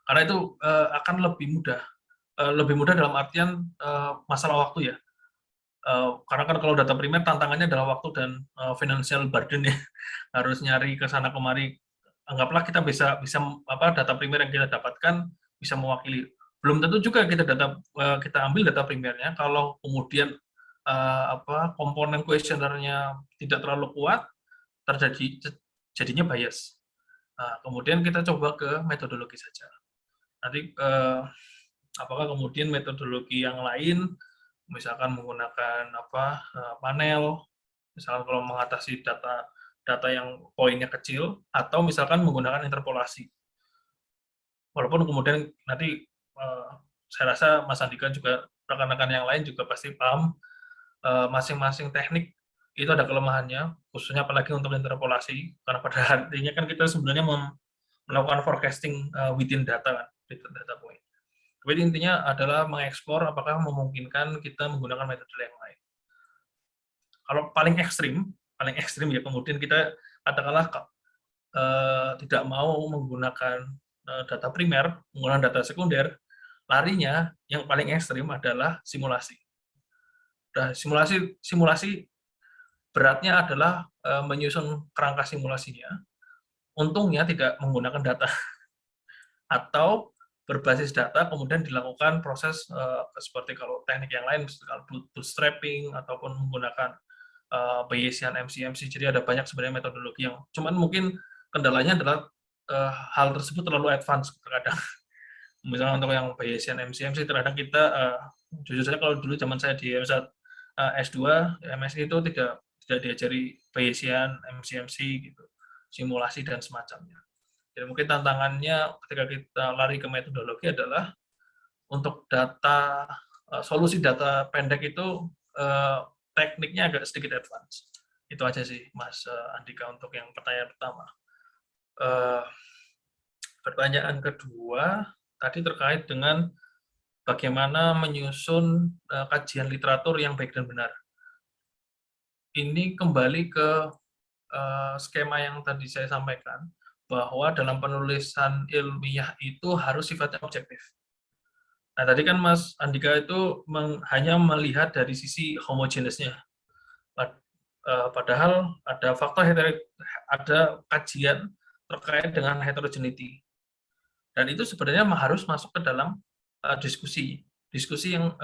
karena itu akan lebih mudah dalam artian masalah waktu ya, karena kan kalau data primer tantangannya adalah waktu dan financial burden ya, harus nyari ke sana kemari. Anggaplah kita bisa data primer yang kita dapatkan bisa mewakili, belum tentu juga kita ambil data primernya kalau kemudian komponen kuesionernya tidak terlalu kuat, jadinya bias. Nah, kemudian kita coba ke metodologi saja. Nanti apakah kemudian metodologi yang lain, misalkan menggunakan panel, misalkan kalau mengatasi data yang poinnya kecil, atau misalkan menggunakan interpolasi. Walaupun kemudian nanti saya rasa Mas Andika juga rekan-rekan yang lain juga pasti paham masing-masing teknik itu ada kelemahannya, khususnya apalagi untuk interpolasi, karena pada artinya kan kita sebenarnya melakukan forecasting within data point. Tapi intinya adalah mengeksplor apakah memungkinkan kita menggunakan metode yang lain. Kalau paling ekstrim ya kemudian kita katakanlah tidak mau menggunakan data primer, menggunakan data sekunder, larinya yang paling ekstrim adalah simulasi. Nah, simulasi beratnya adalah menyusun kerangka simulasinya. Untungnya tidak menggunakan data. Atau berbasis data, kemudian dilakukan proses seperti kalau teknik yang lain, misalkan bootstrapping ataupun menggunakan Bayesian MC-MC. Jadi ada banyak sebenarnya metodologi yang cuman mungkin kendalanya adalah hal tersebut terlalu advance terkadang. Misalnya untuk yang Bayesian MC-MC terkadang kita jujur saja kalau dulu zaman saya di S2, MSI itu tidak diajari Bayesian, MC-MC gitu, simulasi dan semacamnya. Jadi mungkin tantangannya ketika kita lari ke metodologi adalah untuk data, solusi data pendek itu tekniknya agak sedikit advance. Itu aja sih Mas Andika untuk yang pertanyaan pertama. Pertanyaan kedua tadi terkait dengan bagaimana menyusun kajian literatur yang baik dan benar. Ini kembali ke skema yang tadi saya sampaikan, bahwa dalam penulisan ilmiah itu harus sifatnya objektif. Nah, tadi kan Mas Andika itu hanya melihat dari sisi homogenesnya. Padahal ada faktor ada kajian terkait dengan heterogeneity. Dan itu sebenarnya harus masuk ke dalam diskusi yang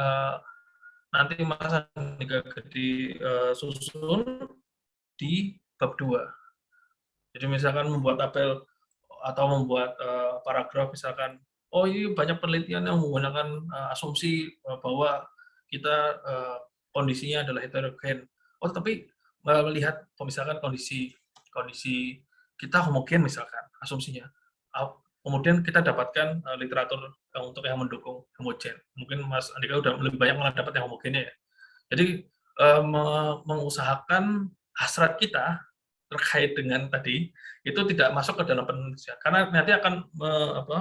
nanti Mas Andika susun di bab 2. Jadi misalkan membuat tabel atau membuat paragraf, misalkan, oh ini banyak penelitian yang menggunakan asumsi bahwa kita kondisinya adalah heterogen. Oh tapi melihat misalkan kondisi kita homogen misalkan asumsinya. Kemudian kita dapatkan literatur untuk yang mendukung homogen. Mungkin Mas Andika udah lebih banyak malah dapat yang homogennya ya. Jadi mengusahakan hasrat kita terkait dengan tadi itu tidak masuk ke dalam penelitian karena nanti akan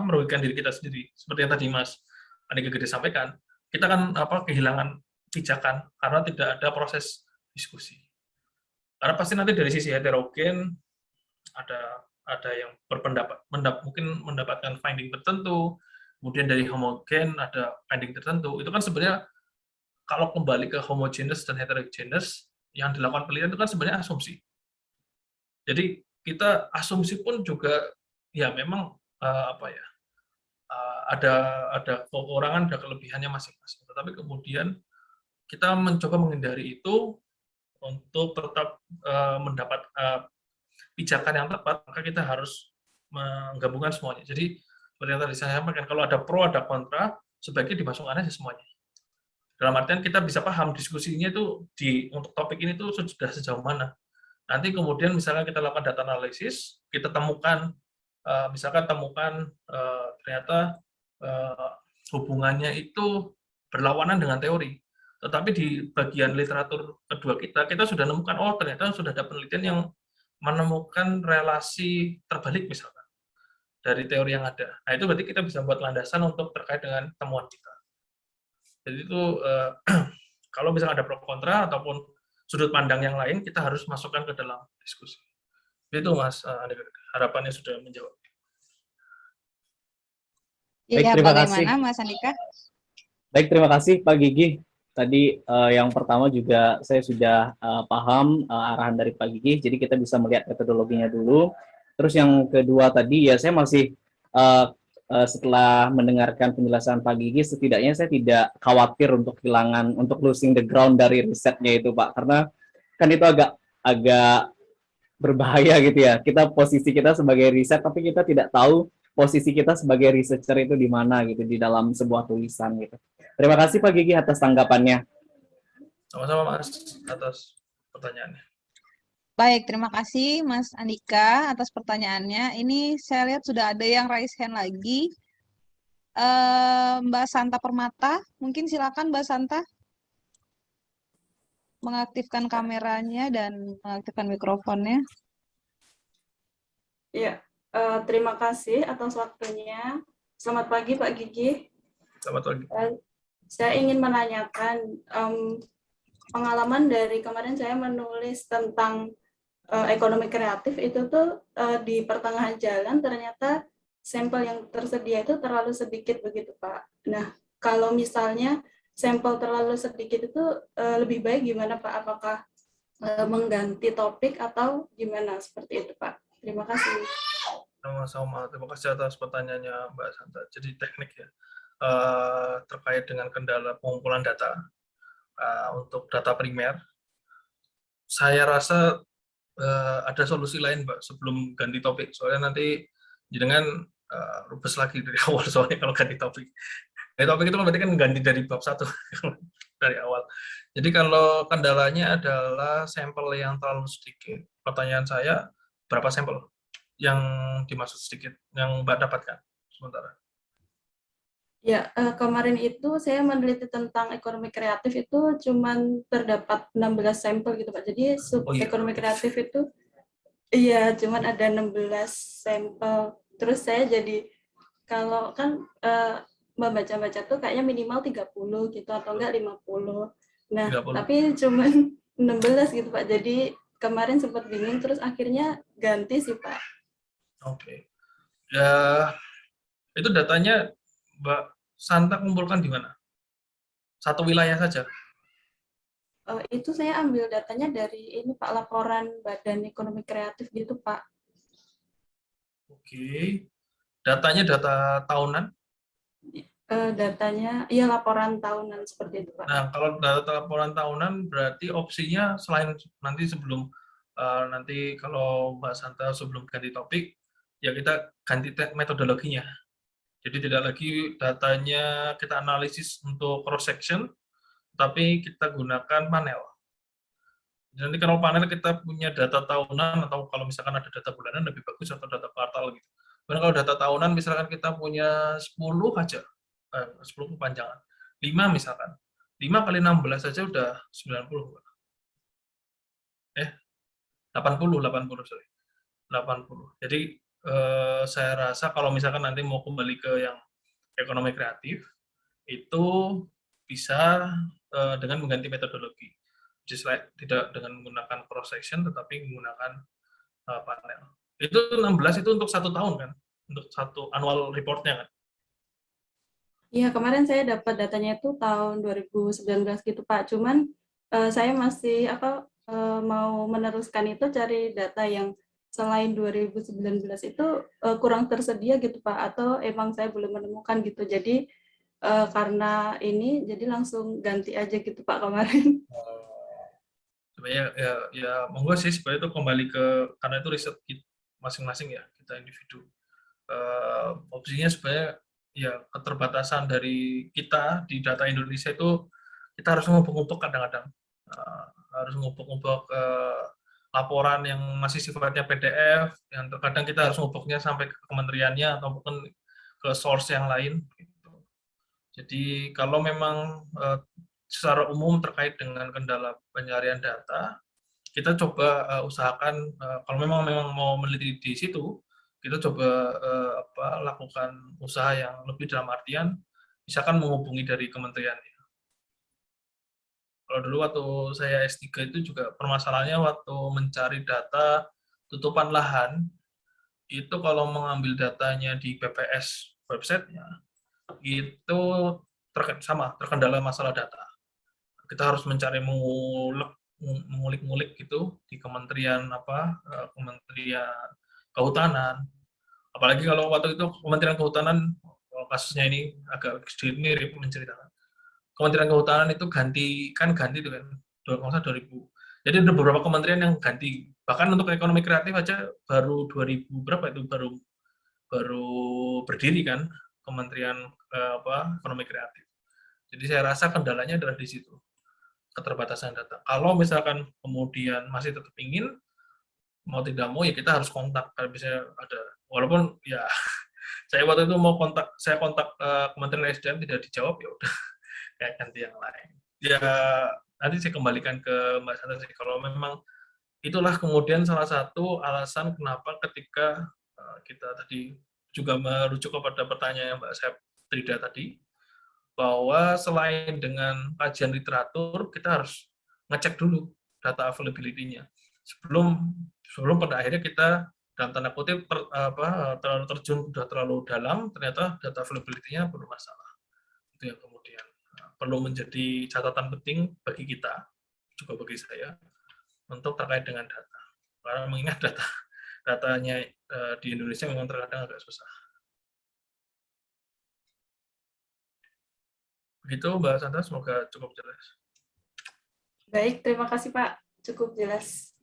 merugikan diri kita sendiri. Seperti yang tadi Mas Andika Gede sampaikan, kita kan kehilangan pijakan karena tidak ada proses diskusi. Karena pasti nanti dari sisi heterogen ada yang berpendapat mungkin mendapatkan finding tertentu, kemudian dari homogen ada finding tertentu. Itu kan sebenarnya kalau kembali ke homogeneous dan heterogeneous, yang dilakukan penelitian itu kan sebenarnya asumsi. Jadi kita asumsi pun juga ya memang ada kekurangan, ada kelebihannya masing-masing. Tetapi kemudian kita mencoba menghindari itu untuk tetap mendapat pijakan yang tepat, maka kita harus menggabungkan semuanya. Jadi seperti yang tadi saya sampaikan, kalau ada pro ada kontra, sebaiknya dimasukkan aja semuanya. Dalam artian kita bisa paham diskusinya itu untuk topik ini tuh sudah sejauh mana. Nanti kemudian misalnya kita lakukan data analisis, kita temukan ternyata hubungannya itu berlawanan dengan teori. Tetapi di bagian literatur kedua kita sudah menemukan, oh ternyata sudah ada penelitian yang menemukan relasi terbalik misalkan dari teori yang ada. Nah itu berarti kita bisa buat landasan untuk terkait dengan temuan kita. Jadi itu kalau misalnya ada pro kontra ataupun sudut pandang yang lain, kita harus masukkan ke dalam diskusi. Itu Mas Andika, harapannya sudah menjawab. Iya, terima bagaimana kasih. Mas Andika? Baik, terima kasih Pak Gigi. Tadi yang pertama juga saya sudah paham arahan dari Pak Gigi, jadi kita bisa melihat metodologinya dulu. Terus yang kedua tadi ya saya masih setelah mendengarkan penjelasan Pak Gigi, setidaknya saya tidak khawatir untuk losing the ground dari risetnya itu Pak, karena kan itu agak berbahaya gitu ya. Posisi kita sebagai riset, tapi kita tidak tahu posisi kita sebagai researcher itu di mana gitu di dalam sebuah tulisan gitu. Terima kasih Pak Gigi atas tanggapannya. Sama-sama Mas atas pertanyaannya. Baik, terima kasih Mas Andika atas pertanyaannya. Ini saya lihat sudah ada yang raise hand lagi. Mbak Santa Permata, mungkin silakan Mbak Santa mengaktifkan kameranya dan mengaktifkan mikrofonnya. Ya, terima kasih atas waktunya. Selamat pagi Pak Gigi. Selamat pagi. Saya ingin menanyakan pengalaman dari kemarin saya menulis tentang ekonomi kreatif itu tuh di pertengahan jalan ternyata sampel yang tersedia itu terlalu sedikit begitu Pak. Nah, kalau misalnya sampel terlalu sedikit itu lebih baik gimana Pak? Apakah mengganti topik atau gimana seperti itu Pak? Terima kasih. Sama-sama, terima kasih atas pertanyaannya Mbak Santa. Jadi teknik ya, terkait dengan kendala pengumpulan data untuk data primer, saya rasa ada solusi lain Mbak sebelum ganti topik, soalnya nanti dengan rubes lagi dari awal soalnya kalau ganti topik. Ganti topik itu berarti kan ganti dari bab 1 dari awal. Jadi kalau kendalanya adalah sampel yang terlalu sedikit, pertanyaan saya berapa sampel yang dimaksud sedikit yang Mbak dapatkan sementara? Ya, kemarin itu saya meneliti tentang ekonomi kreatif itu cuman terdapat 16 sampel gitu Pak. Jadi sub Oh iya. ekonomi kreatif itu iya cuman ada 16 sampel. Terus saya jadi kalau kan membaca-baca tuh kayaknya minimal 30 gitu atau enggak 50. Nah, 30. tapi cuman 16 gitu Pak. Jadi kemarin sempat bingung terus akhirnya ganti sih Pak. Oke. Ya, itu datanya Mbak Santa kumpulkan di mana? Satu wilayah saja? Itu saya ambil datanya dari ini Pak, laporan Badan Ekonomi Kreatif gitu Pak. Oke. Datanya data tahunan? Datanya, iya laporan tahunan seperti itu Pak. Nah, kalau data laporan tahunan berarti opsinya selain nanti sebelum nanti kalau Mbak Santa sebelum ganti topik, ya kita ganti metodologinya. Jadi tidak lagi datanya kita analisis untuk cross section, tapi kita gunakan panel. Nanti kalau panel kita punya data tahunan atau kalau misalkan ada data bulanan lebih bagus atau data kuartal gitu. Karena kalau data tahunan misalkan kita punya 10 aja, 10 kepanjangan, 5 misalkan, 5 kali 16 saja udah 90. 80, sorry. 80. Jadi saya rasa kalau misalkan nanti mau kembali ke yang ekonomi kreatif, itu bisa dengan mengganti metodologi. Jadi tidak dengan menggunakan cross section, tetapi menggunakan panel. Itu 16 itu untuk 1 tahun kan? Untuk satu annual report-nya kan? Iya, kemarin saya dapat datanya itu tahun 2019 gitu Pak. Cuman saya masih mau meneruskan itu cari data yang selain 2019 itu kurang tersedia gitu Pak, atau emang saya belum menemukan gitu. Jadi karena ini jadi langsung ganti aja gitu Pak kemarin. Sebenarnya ya monggo sih sebenarnya itu kembali ke karena itu riset masing-masing ya kita individu. Opsinya sebenarnya ya keterbatasan dari kita di data Indonesia itu kita harus ngubek-ngubek kadang-kadang harus ngubek-ngubek laporan yang masih sifatnya PDF yang terkadang kita harus ngubeknya sampai ke kementeriannya atau mungkin ke source yang lain gitu. Jadi kalau memang secara umum terkait dengan kendala pencarian data kita coba usahakan kalau memang mau meneliti di situ kita coba lakukan usaha yang lebih dalam artian misalkan menghubungi dari kementerian. Kalau dulu waktu saya S3 itu juga permasalahannya waktu mencari data tutupan lahan, itu kalau mengambil datanya di BPS website-nya, itu terkendala masalah data. Kita harus mencari mengulik-ngulik gitu di kementerian Kementerian Kehutanan. Apalagi kalau waktu itu Kementerian Kehutanan kasusnya ini agak sedikit mirip menceritakan. Kementerian Kehutanan itu ganti itu kan 2000. Jadi ada beberapa kementerian yang ganti. Bahkan untuk ekonomi kreatif aja baru 2000 berapa itu baru berdiri kan Kementerian ekonomi kreatif. Jadi saya rasa kendalanya adalah di situ. Keterbatasan data. Kalau misalkan kemudian masih tetap ingin mau tidak mau ya kita harus kontak kalau bisa ada walaupun ya saya waktu itu saya kontak Kementerian SDM tidak dijawab ya udah kayak ganti yang lain. Ya nanti saya kembalikan ke Mbak Santa sih kalau memang itulah kemudian salah satu alasan kenapa ketika kita tadi juga merujuk kepada pertanyaan Mbak Frida tadi bahwa selain dengan kajian literatur kita harus ngecek dulu data availability-nya sebelum pada akhirnya kita dalam tanda kutip terlalu terjun sudah terlalu dalam ternyata data availability-nya bermasalah. Itu yang kemudian perlu menjadi catatan penting bagi kita, juga bagi saya, untuk terkait dengan data. Karena mengingat datanya di Indonesia memang terkadang agak susah. Begitu Mbak Sandra, semoga cukup jelas. Baik, terima kasih Pak. Cukup jelas.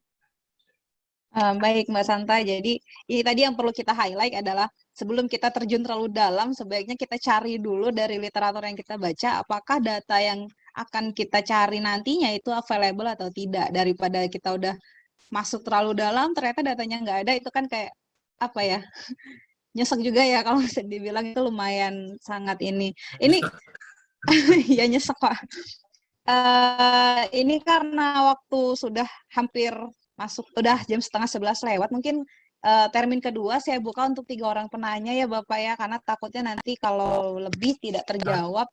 Baik Mbak Santa, jadi ini tadi yang perlu kita highlight adalah sebelum kita terjun terlalu dalam, sebaiknya kita cari dulu dari literatur yang kita baca, apakah data yang akan kita cari nantinya itu available atau tidak, daripada kita udah masuk terlalu dalam, ternyata datanya nggak ada, itu kan kayak, apa ya, nyesek juga ya kalau bisa dibilang itu lumayan sangat ini. Ini, ya nyesek Pak. Ini karena waktu sudah hampir masuk, udah jam 10:30 lewat, mungkin termin kedua saya buka untuk 3 orang penanya ya Bapak ya, karena takutnya nanti kalau lebih tidak terjawab.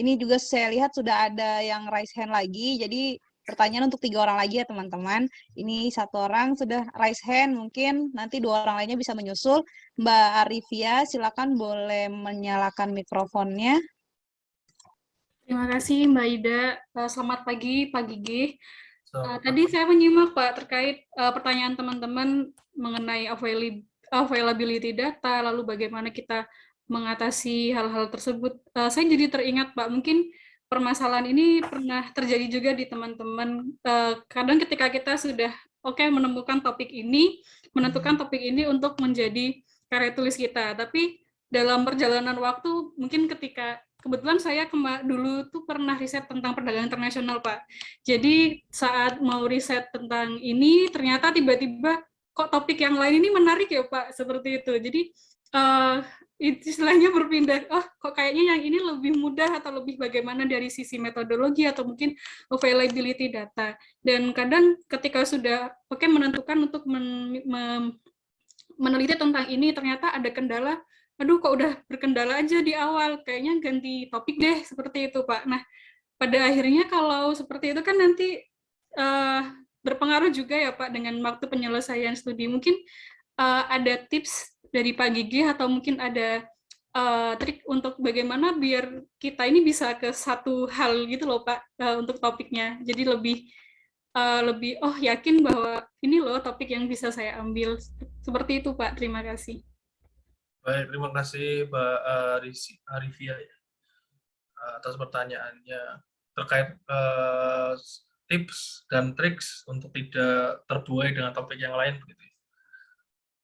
Ini juga saya lihat sudah ada yang raise hand lagi, jadi pertanyaan untuk 3 orang lagi ya teman-teman. Ini 1 orang sudah raise hand, mungkin nanti 2 orang lainnya bisa menyusul. Mbak Arifia, silakan boleh menyalakan mikrofonnya. Terima kasih Mbak Ida. Selamat pagi Pak Gigi. Tadi saya menyimak Pak terkait pertanyaan teman-teman mengenai availability data, lalu bagaimana kita mengatasi hal-hal tersebut. Saya jadi teringat Pak, mungkin permasalahan ini pernah terjadi juga di teman-teman. Kadang ketika kita sudah menemukan topik ini, menentukan topik ini untuk menjadi karya tulis kita, tapi dalam perjalanan waktu mungkin ketika kebetulan saya dulu tuh pernah riset tentang perdagangan internasional, Pak. Jadi saat mau riset tentang ini, ternyata tiba-tiba kok topik yang lain ini menarik ya, Pak, seperti itu. Jadi istilahnya berpindah, kok kayaknya yang ini lebih mudah atau lebih bagaimana dari sisi metodologi atau mungkin availability data. Dan kadang ketika sudah menentukan untuk meneliti tentang ini, ternyata ada kendala. Aduh, kok udah berkendala aja di awal, kayaknya ganti topik deh, seperti itu, Pak. Nah, pada akhirnya kalau seperti itu kan nanti berpengaruh juga ya, Pak, dengan waktu penyelesaian studi. Mungkin ada tips dari Pak Gigi atau mungkin ada trik untuk bagaimana biar kita ini bisa ke satu hal gitu loh, Pak, untuk topiknya. Jadi lebih yakin bahwa ini loh topik yang bisa saya ambil. Seperti itu, Pak. Terima kasih. Baik, terima kasih Mbak Arifia ya, atas pertanyaannya terkait tips dan triks untuk tidak terbuai dengan topik yang lain begitu.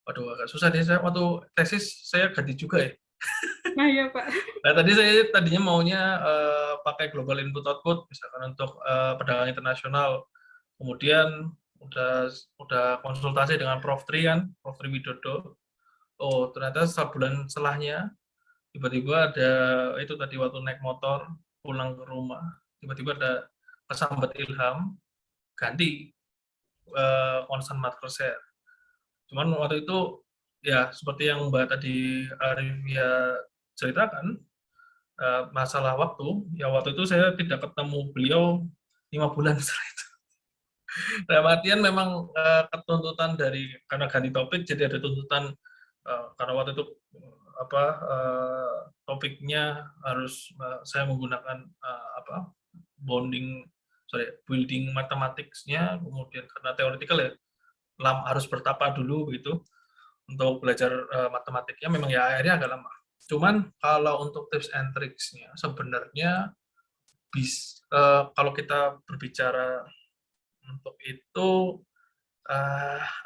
Waduh, agak susah nih, saya waktu tesis saya ganti juga ya. Nah ya Pak. Nah, tadinya maunya pakai global input output misalkan untuk perdagangan internasional. Kemudian udah konsultasi dengan Prof. Tri kan, Prof. Tri Widodo. Oh, ternyata sebulan setelahnya tiba-tiba ada itu tadi waktu naik motor pulang ke rumah, tiba-tiba ada kesambat ilham ganti concern marker share. Cuman waktu itu ya seperti yang Mbak tadi Arifia ceritakan, masalah waktu, ya waktu itu saya tidak ketemu beliau 5 bulan setelah itu. Dalam artian memang ketuntutan karena ganti topik, jadi ada tuntutan karena waktu itu topiknya harus saya menggunakan building matematiknya, kemudian karena teoretikal ya harus bertapa dulu begitu untuk belajar matematiknya, memang ya akhirnya agak lama. Cuman kalau untuk tips and tricksnya sebenarnya kalau kita berbicara untuk itu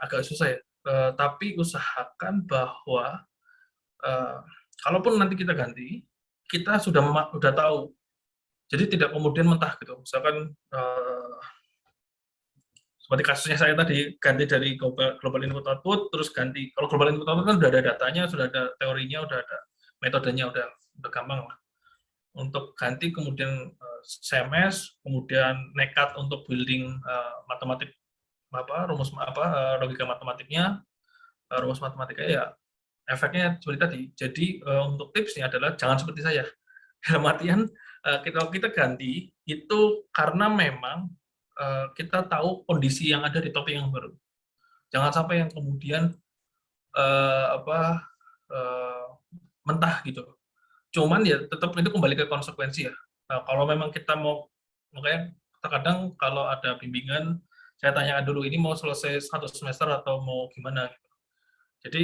agak susah ya. Tapi usahakan bahwa kalaupun nanti kita ganti, kita sudah tahu. Jadi tidak kemudian mentah gitu. Misalkan seperti kasusnya saya tadi, ganti dari global input output, terus ganti. Kalau global input output kan sudah ada datanya, sudah ada teorinya, sudah ada metodenya, udah gampang lah. Untuk ganti kemudian CMS, kemudian nekat untuk building matematik logika matematiknya, rumus matematika ya efeknya seperti tadi. Jadi untuk tipsnya adalah jangan seperti saya. Dalam artian kalau kita ganti itu karena memang kita tahu kondisi yang ada di topik yang baru. Jangan sampai yang kemudian mentah gitu. Cuman ya tetap itu kembali ke konsekuensi ya. Kalau memang kita mau, makanya terkadang kalau ada bimbingan saya tanyakan dulu, ini mau selesai 1 semester atau mau gimana gitu. Jadi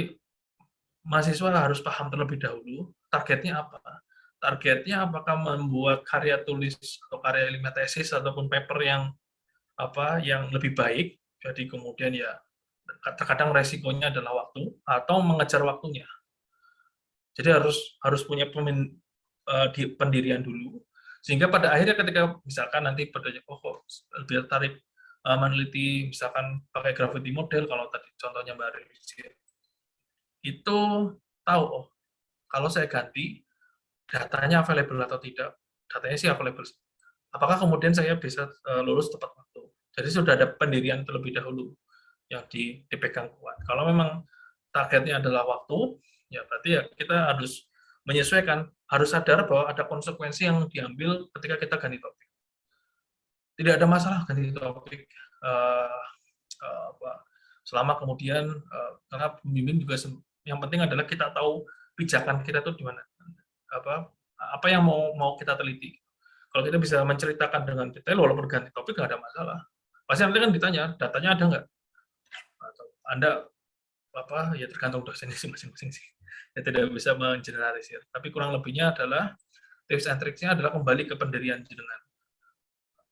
mahasiswa harus paham terlebih dahulu targetnya apa. Targetnya apakah membuat karya tulis atau karya ilmiah tesis ataupun paper yang lebih baik. Jadi kemudian ya terkadang resikonya adalah waktu atau mengejar waktunya. Jadi harus punya pendirian dulu, sehingga pada akhirnya ketika misalkan nanti bertanya, kok lebih tertarik meneliti misalkan pakai gravity model, kalau tadi contohnya Mbak Revisi, itu tahu, kalau saya ganti, datanya available atau tidak. Datanya sih available. Apakah kemudian saya bisa lulus tepat waktu? Jadi sudah ada pendirian terlebih dahulu yang dipegang kuat. Kalau memang targetnya adalah waktu, ya berarti ya kita harus menyesuaikan, harus sadar bahwa ada konsekuensi yang diambil ketika kita ganti topik. Tidak ada masalah ganti topik, selama kemudian karena pembimbing juga yang penting adalah kita tahu pijakan kita tuh di mana, apa yang mau kita teliti. Kalau kita bisa menceritakan dengan detail walaupun ganti topik nggak ada masalah. Pasti nanti kan ditanya, datanya ada nggak? Anda ya tergantung dosennya masing-masing sih. Ya tidak bisa mengeneralisir. Tapi kurang lebihnya adalah tips and tricksnya adalah kembali ke pendirian jenengan.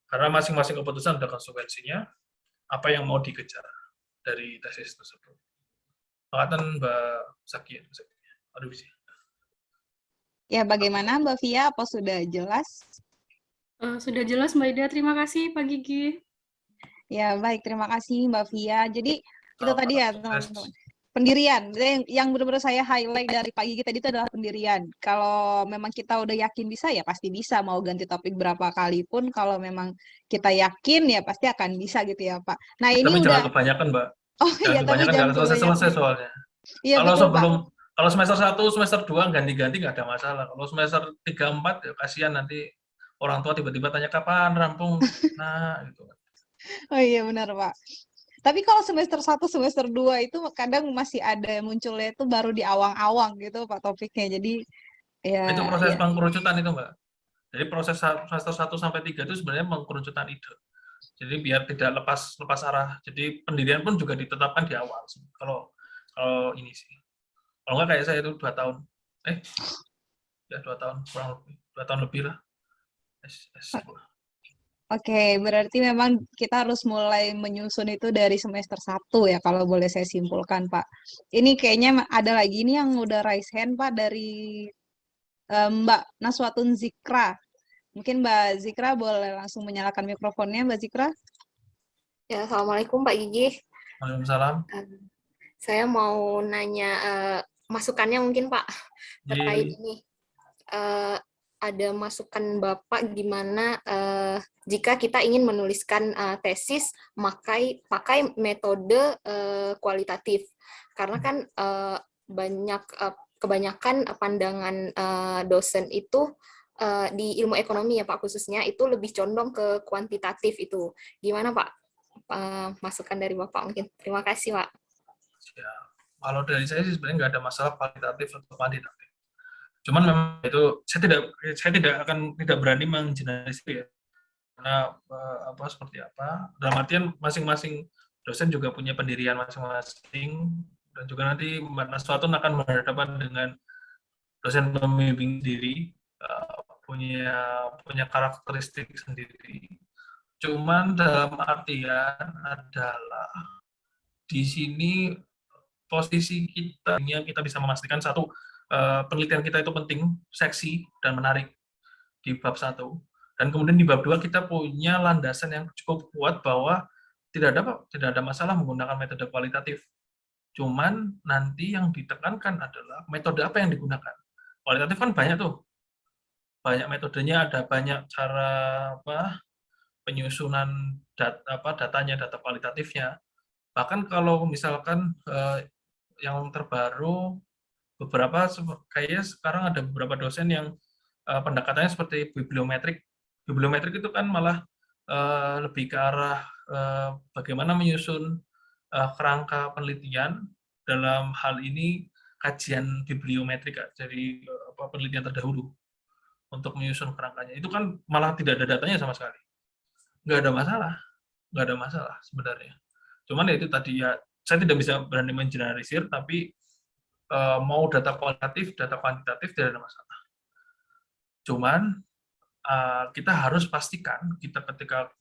Karena masing-masing keputusan ada konsekuensinya, apa yang mau dikejar dari tesis tersebut. Makatan Mbak Zakia. Aduh, sih. Ya, bagaimana Mbak Via? Apa sudah jelas? Sudah jelas Mbak Ida, terima kasih Pak Gigi. Ya, baik, terima kasih Mbak Via. Jadi itu tadi ya teman-teman. Pendirian, yang benar-benar saya highlight dari Pak Gigi tadi itu adalah pendirian. Kalau memang kita udah yakin bisa, ya pasti bisa. Mau ganti topik berapa kali pun, kalau memang kita yakin, ya pasti akan bisa gitu ya Pak. Nah ini tapi udah. Jangan kebanyakan Mbak. Oh iya, tapi jangan selesai soalnya. Iya, kalau semester 1, semester 2 ganti-ganti nggak ada masalah. Kalau semester 3, 4 ya kasihan nanti orang tua tiba-tiba tanya kapan rampung. Nah, gitu. Oh iya benar Pak. Tapi kalau semester 1, semester 2 itu kadang masih ada munculnya itu baru di awang-awang gitu Pak topiknya. Jadi ya itu proses pengkerucutan itu Mbak. Jadi proses semester 1 sampai 3 itu sebenarnya pengkerucutan ide. Jadi biar tidak lepas arah. Jadi pendirian pun juga ditetapkan di awal. Kalau ini sih. Kalau nggak kayak saya itu 2 tahun. Ya 2 tahun kurang lebih. 2 tahun lebih lah. Oke, berarti memang kita harus mulai menyusun itu dari semester 1 ya, kalau boleh saya simpulkan, Pak. Ini kayaknya ada lagi nih yang udah raise hand, Pak, dari Mbak Naswatun Zikra. Mungkin Mbak Zikra boleh langsung menyalakan mikrofonnya, Mbak Zikra. Ya, Assalamualaikum Pak Gigi. Waalaikumsalam. Saya mau nanya masukannya mungkin Pak, terkait ini. Ada masukan Bapak gimana jika kita ingin menuliskan tesis pakai metode kualitatif, karena kan kebanyakan pandangan dosen itu di ilmu ekonomi ya Pak khususnya itu lebih condong ke kuantitatif itu. Gimana Pak masukan dari Bapak mungkin? Terima kasih Pak. Ya, kalau dari saya sih sebenarnya nggak ada masalah kualitatif atau kuantitatif. Cuman memang itu saya tidak berani mengeneralisir ya, karena seperti apa. Dalam artian masing-masing dosen juga punya pendirian masing-masing, dan juga nanti Mbak Naswatun akan berhadapan dengan dosen pembimbing sendiri, punya karakteristik sendiri. Cuman dalam artian adalah di sini posisi kita bisa memastikan satu, penelitian kita itu penting, seksi, dan menarik di bab 1. Dan kemudian di bab 2 kita punya landasan yang cukup kuat bahwa tidak ada masalah menggunakan metode kualitatif. Cuman nanti yang ditekankan adalah metode apa yang digunakan. Kualitatif kan banyak tuh. Banyak metodenya, ada banyak cara penyusunan datanya, data kualitatifnya. Bahkan kalau misalkan yang terbaru, beberapa kayaknya sekarang ada beberapa dosen yang pendekatannya seperti bibliometrik. Bibliometrik itu kan malah lebih ke arah bagaimana menyusun kerangka penelitian, dalam hal ini kajian bibliometrik, jadi penelitian terdahulu untuk menyusun kerangkanya. Itu kan malah tidak ada datanya sama sekali. Nggak ada masalah. nggak ada masalah sebenarnya. Cuman ya itu tadi ya, saya tidak bisa berani mengeneralisir, tapi mau data kualitatif, data kuantitatif tidak ada masalah. Cuman kita harus pastikan kita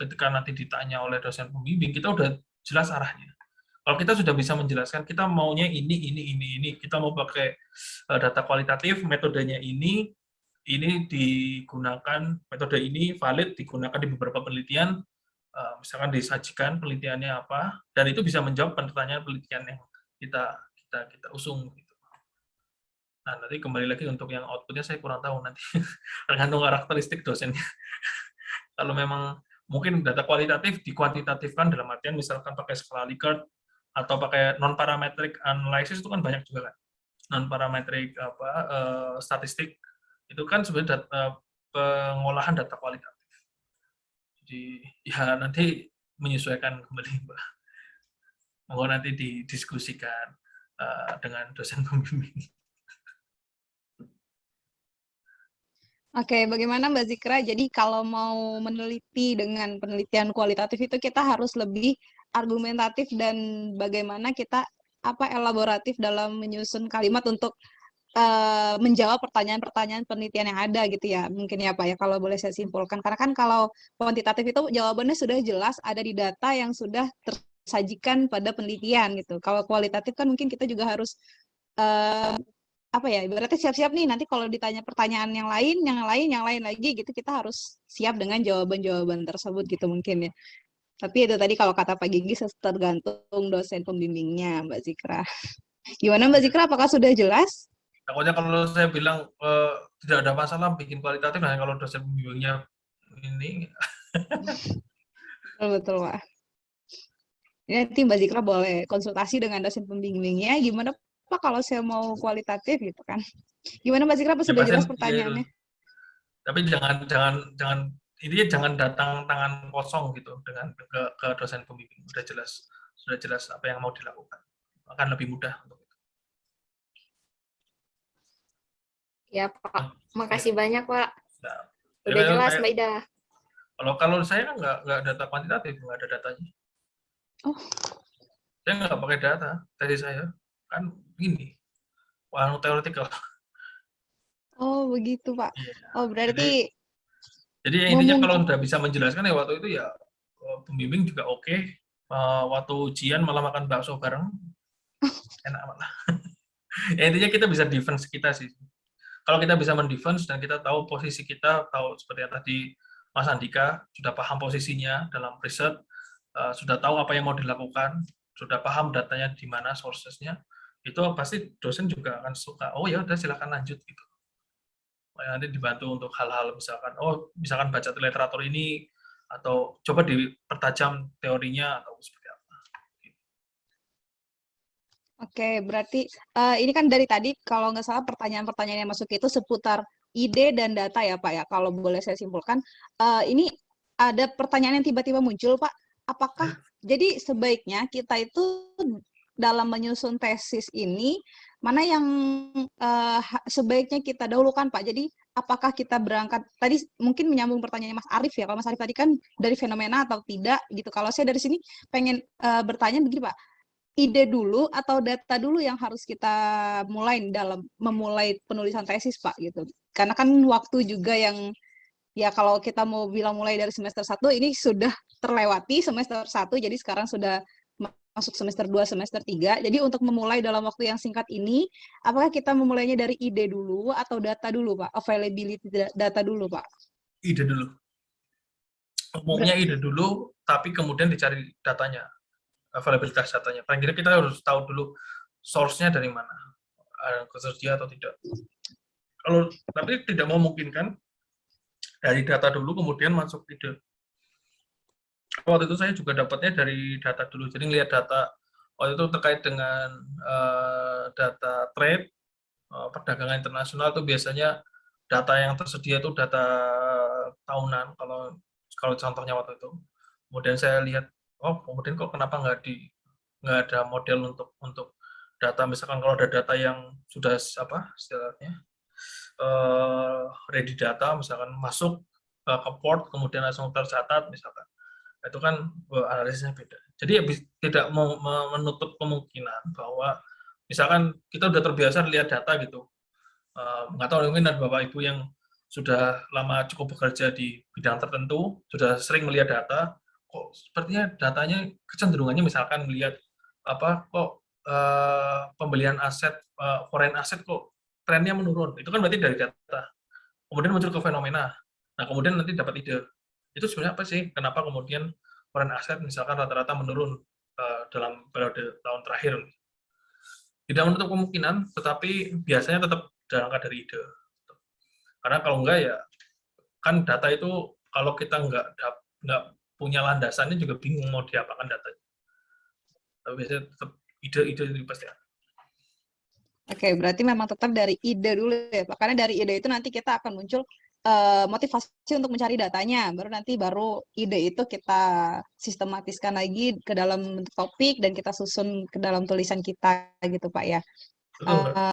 ketika nanti ditanya oleh dosen pembimbing, kita udah jelas arahnya. Kalau kita sudah bisa menjelaskan kita maunya ini, kita mau pakai data kualitatif, metodenya ini digunakan, metode ini valid digunakan di beberapa penelitian, misalkan disajikan penelitiannya apa, dan itu bisa menjawab pertanyaan penelitian yang kita usung. Gitu. Nah, nanti kembali lagi untuk yang outputnya saya kurang tahu nanti, tergantung karakteristik dosennya. Kalau memang mungkin data kualitatif dikuantitatifkan dalam artian misalkan pakai skala Likert atau pakai non-parametric analysis itu kan banyak juga kan, non-parametric statistik itu kan sebenarnya pengolahan data kualitatif. Jadi ya nanti menyesuaikan kembali Mbak. Monggo nanti didiskusikan dengan dosen pembimbing. Oke, bagaimana Mbak Zikra? Jadi kalau mau meneliti dengan penelitian kualitatif itu kita harus lebih argumentatif dan bagaimana kita elaboratif dalam menyusun kalimat untuk menjawab pertanyaan-pertanyaan penelitian yang ada gitu ya, mungkin ya Pak ya, kalau boleh saya simpulkan. Karena kan kalau kuantitatif itu jawabannya sudah jelas ada di data yang sudah tersajikan pada penelitian gitu. Kalau kualitatif kan mungkin kita juga harus berarti siap-siap nih nanti kalau ditanya pertanyaan yang lain lagi gitu, kita harus siap dengan jawaban-jawaban tersebut gitu mungkin ya. Tapi itu tadi kalau kata Pak Gigi tergantung dosen pembimbingnya Mbak Zikra. Gimana Mbak Zikra, apakah sudah jelas? Takutnya kalau saya bilang tidak ada masalah bikin kualitatif, nah kalau dosen pembimbingnya ini. Betul Pak. Nanti Mbak Zikra boleh konsultasi dengan dosen pembimbingnya, gimana Pak kalau saya mau kualitatif gitu kan. Gimana Mbak Zikra, sudah jelas pertanyaannya? Tapi jangan intinya jangan datang tangan kosong gitu dengan ke dosen pembimbing. Sudah jelas apa yang mau dilakukan. Akan lebih mudah untuk itu. Ya Pak, makasih banyak Pak. Nah, udah jelas Mbak Ida. Kalau saya nggak data kuantitatif, nggak ada datanya. Oh. Saya nggak pakai data, tadi saya kan gini, teoretikal. Oh begitu Pak. Iya. Oh berarti. Jadi intinya kalau sudah bisa menjelaskan ya waktu itu ya pembimbing juga oke. Waktu ujian malah makan bakso bareng, enak malah. Ya, intinya kita bisa defense kita sih. Kalau kita bisa mendefense dan kita tahu posisi kita, tahu seperti yang tadi Mas Andika sudah paham posisinya dalam riset, sudah tahu apa yang mau dilakukan, sudah paham datanya di mana sources-nya, itu pasti dosen juga akan suka. Oh ya udah silakan lanjut gitu. Nanti dibantu untuk hal-hal misalkan baca literatur ini atau coba dipertajam teorinya atau seperti apa. Oke, berarti ini kan dari tadi kalau nggak salah pertanyaan-pertanyaan yang masuk itu seputar ide dan data ya Pak ya. Kalau boleh saya simpulkan, ini ada pertanyaan yang tiba-tiba muncul Pak. Apakah jadi sebaiknya kita itu dalam menyusun tesis ini mana yang sebaiknya kita dahulukan Pak? Jadi apakah kita berangkat tadi mungkin menyambung pertanyaannya Mas Arief ya. Kalau Mas Arief tadi kan dari fenomena atau tidak gitu. Kalau saya dari sini pengen bertanya begini Pak. Ide dulu atau data dulu yang harus kita mulai dalam memulai penulisan tesis Pak gitu. Karena kan waktu juga yang ya kalau kita mau bilang mulai dari semester 1 ini sudah terlewati semester 1 jadi sekarang sudah masuk semester 2, semester 3. Jadi untuk memulai dalam waktu yang singkat ini, apakah kita memulainya dari ide dulu atau data dulu Pak? Availability data dulu Pak? Ide dulu. Umumnya ide dulu, tapi kemudian dicari datanya. Availabilitas datanya. Paling tidak kita harus tahu dulu source-nya dari mana, ketersedia atau tidak. Kalau tapi tidak memungkinkan dari data dulu kemudian masuk ide. Waktu itu saya juga dapatnya dari data dulu. Jadi ngelihat data waktu itu terkait dengan data trade, perdagangan internasional itu biasanya data yang tersedia itu data tahunan. Kalau contohnya waktu itu. Kemudian saya lihat kemudian kok kenapa nggak ada model untuk data, misalkan kalau ada data yang sudah istilahnya ready data, misalkan masuk ke port kemudian langsung tercatat misalkan. Itu kan analisisnya beda. Jadi ya tidak mau menutup kemungkinan bahwa misalkan kita udah terbiasa lihat data gitu, nggak tahu mungkin ada Bapak Ibu yang sudah lama cukup bekerja di bidang tertentu, sudah sering melihat data, kok sepertinya datanya kecenderungannya misalkan melihat kok pembelian aset foreign asset kok trennya menurun. Itu kan berarti dari data. Kemudian muncul ke fenomena. Nah, kemudian nanti dapat ide. Itu sebenarnya apa sih? Kenapa kemudian foreign asset misalkan rata-rata menurun dalam periode tahun terakhir? Tidak menutup kemungkinan, tetapi biasanya tetap berangkat dari ide. Karena kalau enggak ya, kan data itu kalau kita nggak punya landasannya juga bingung mau diapakan datanya. Tapi biasanya tetap ide-ide itu pasti ada. Oke, berarti memang tetap dari ide dulu ya Pak. Karena dari ide itu nanti kita akan muncul motivasi untuk mencari datanya, baru ide itu kita sistematiskan lagi ke dalam bentuk topik dan kita susun ke dalam tulisan kita gitu Pak ya. Betul, Mbak.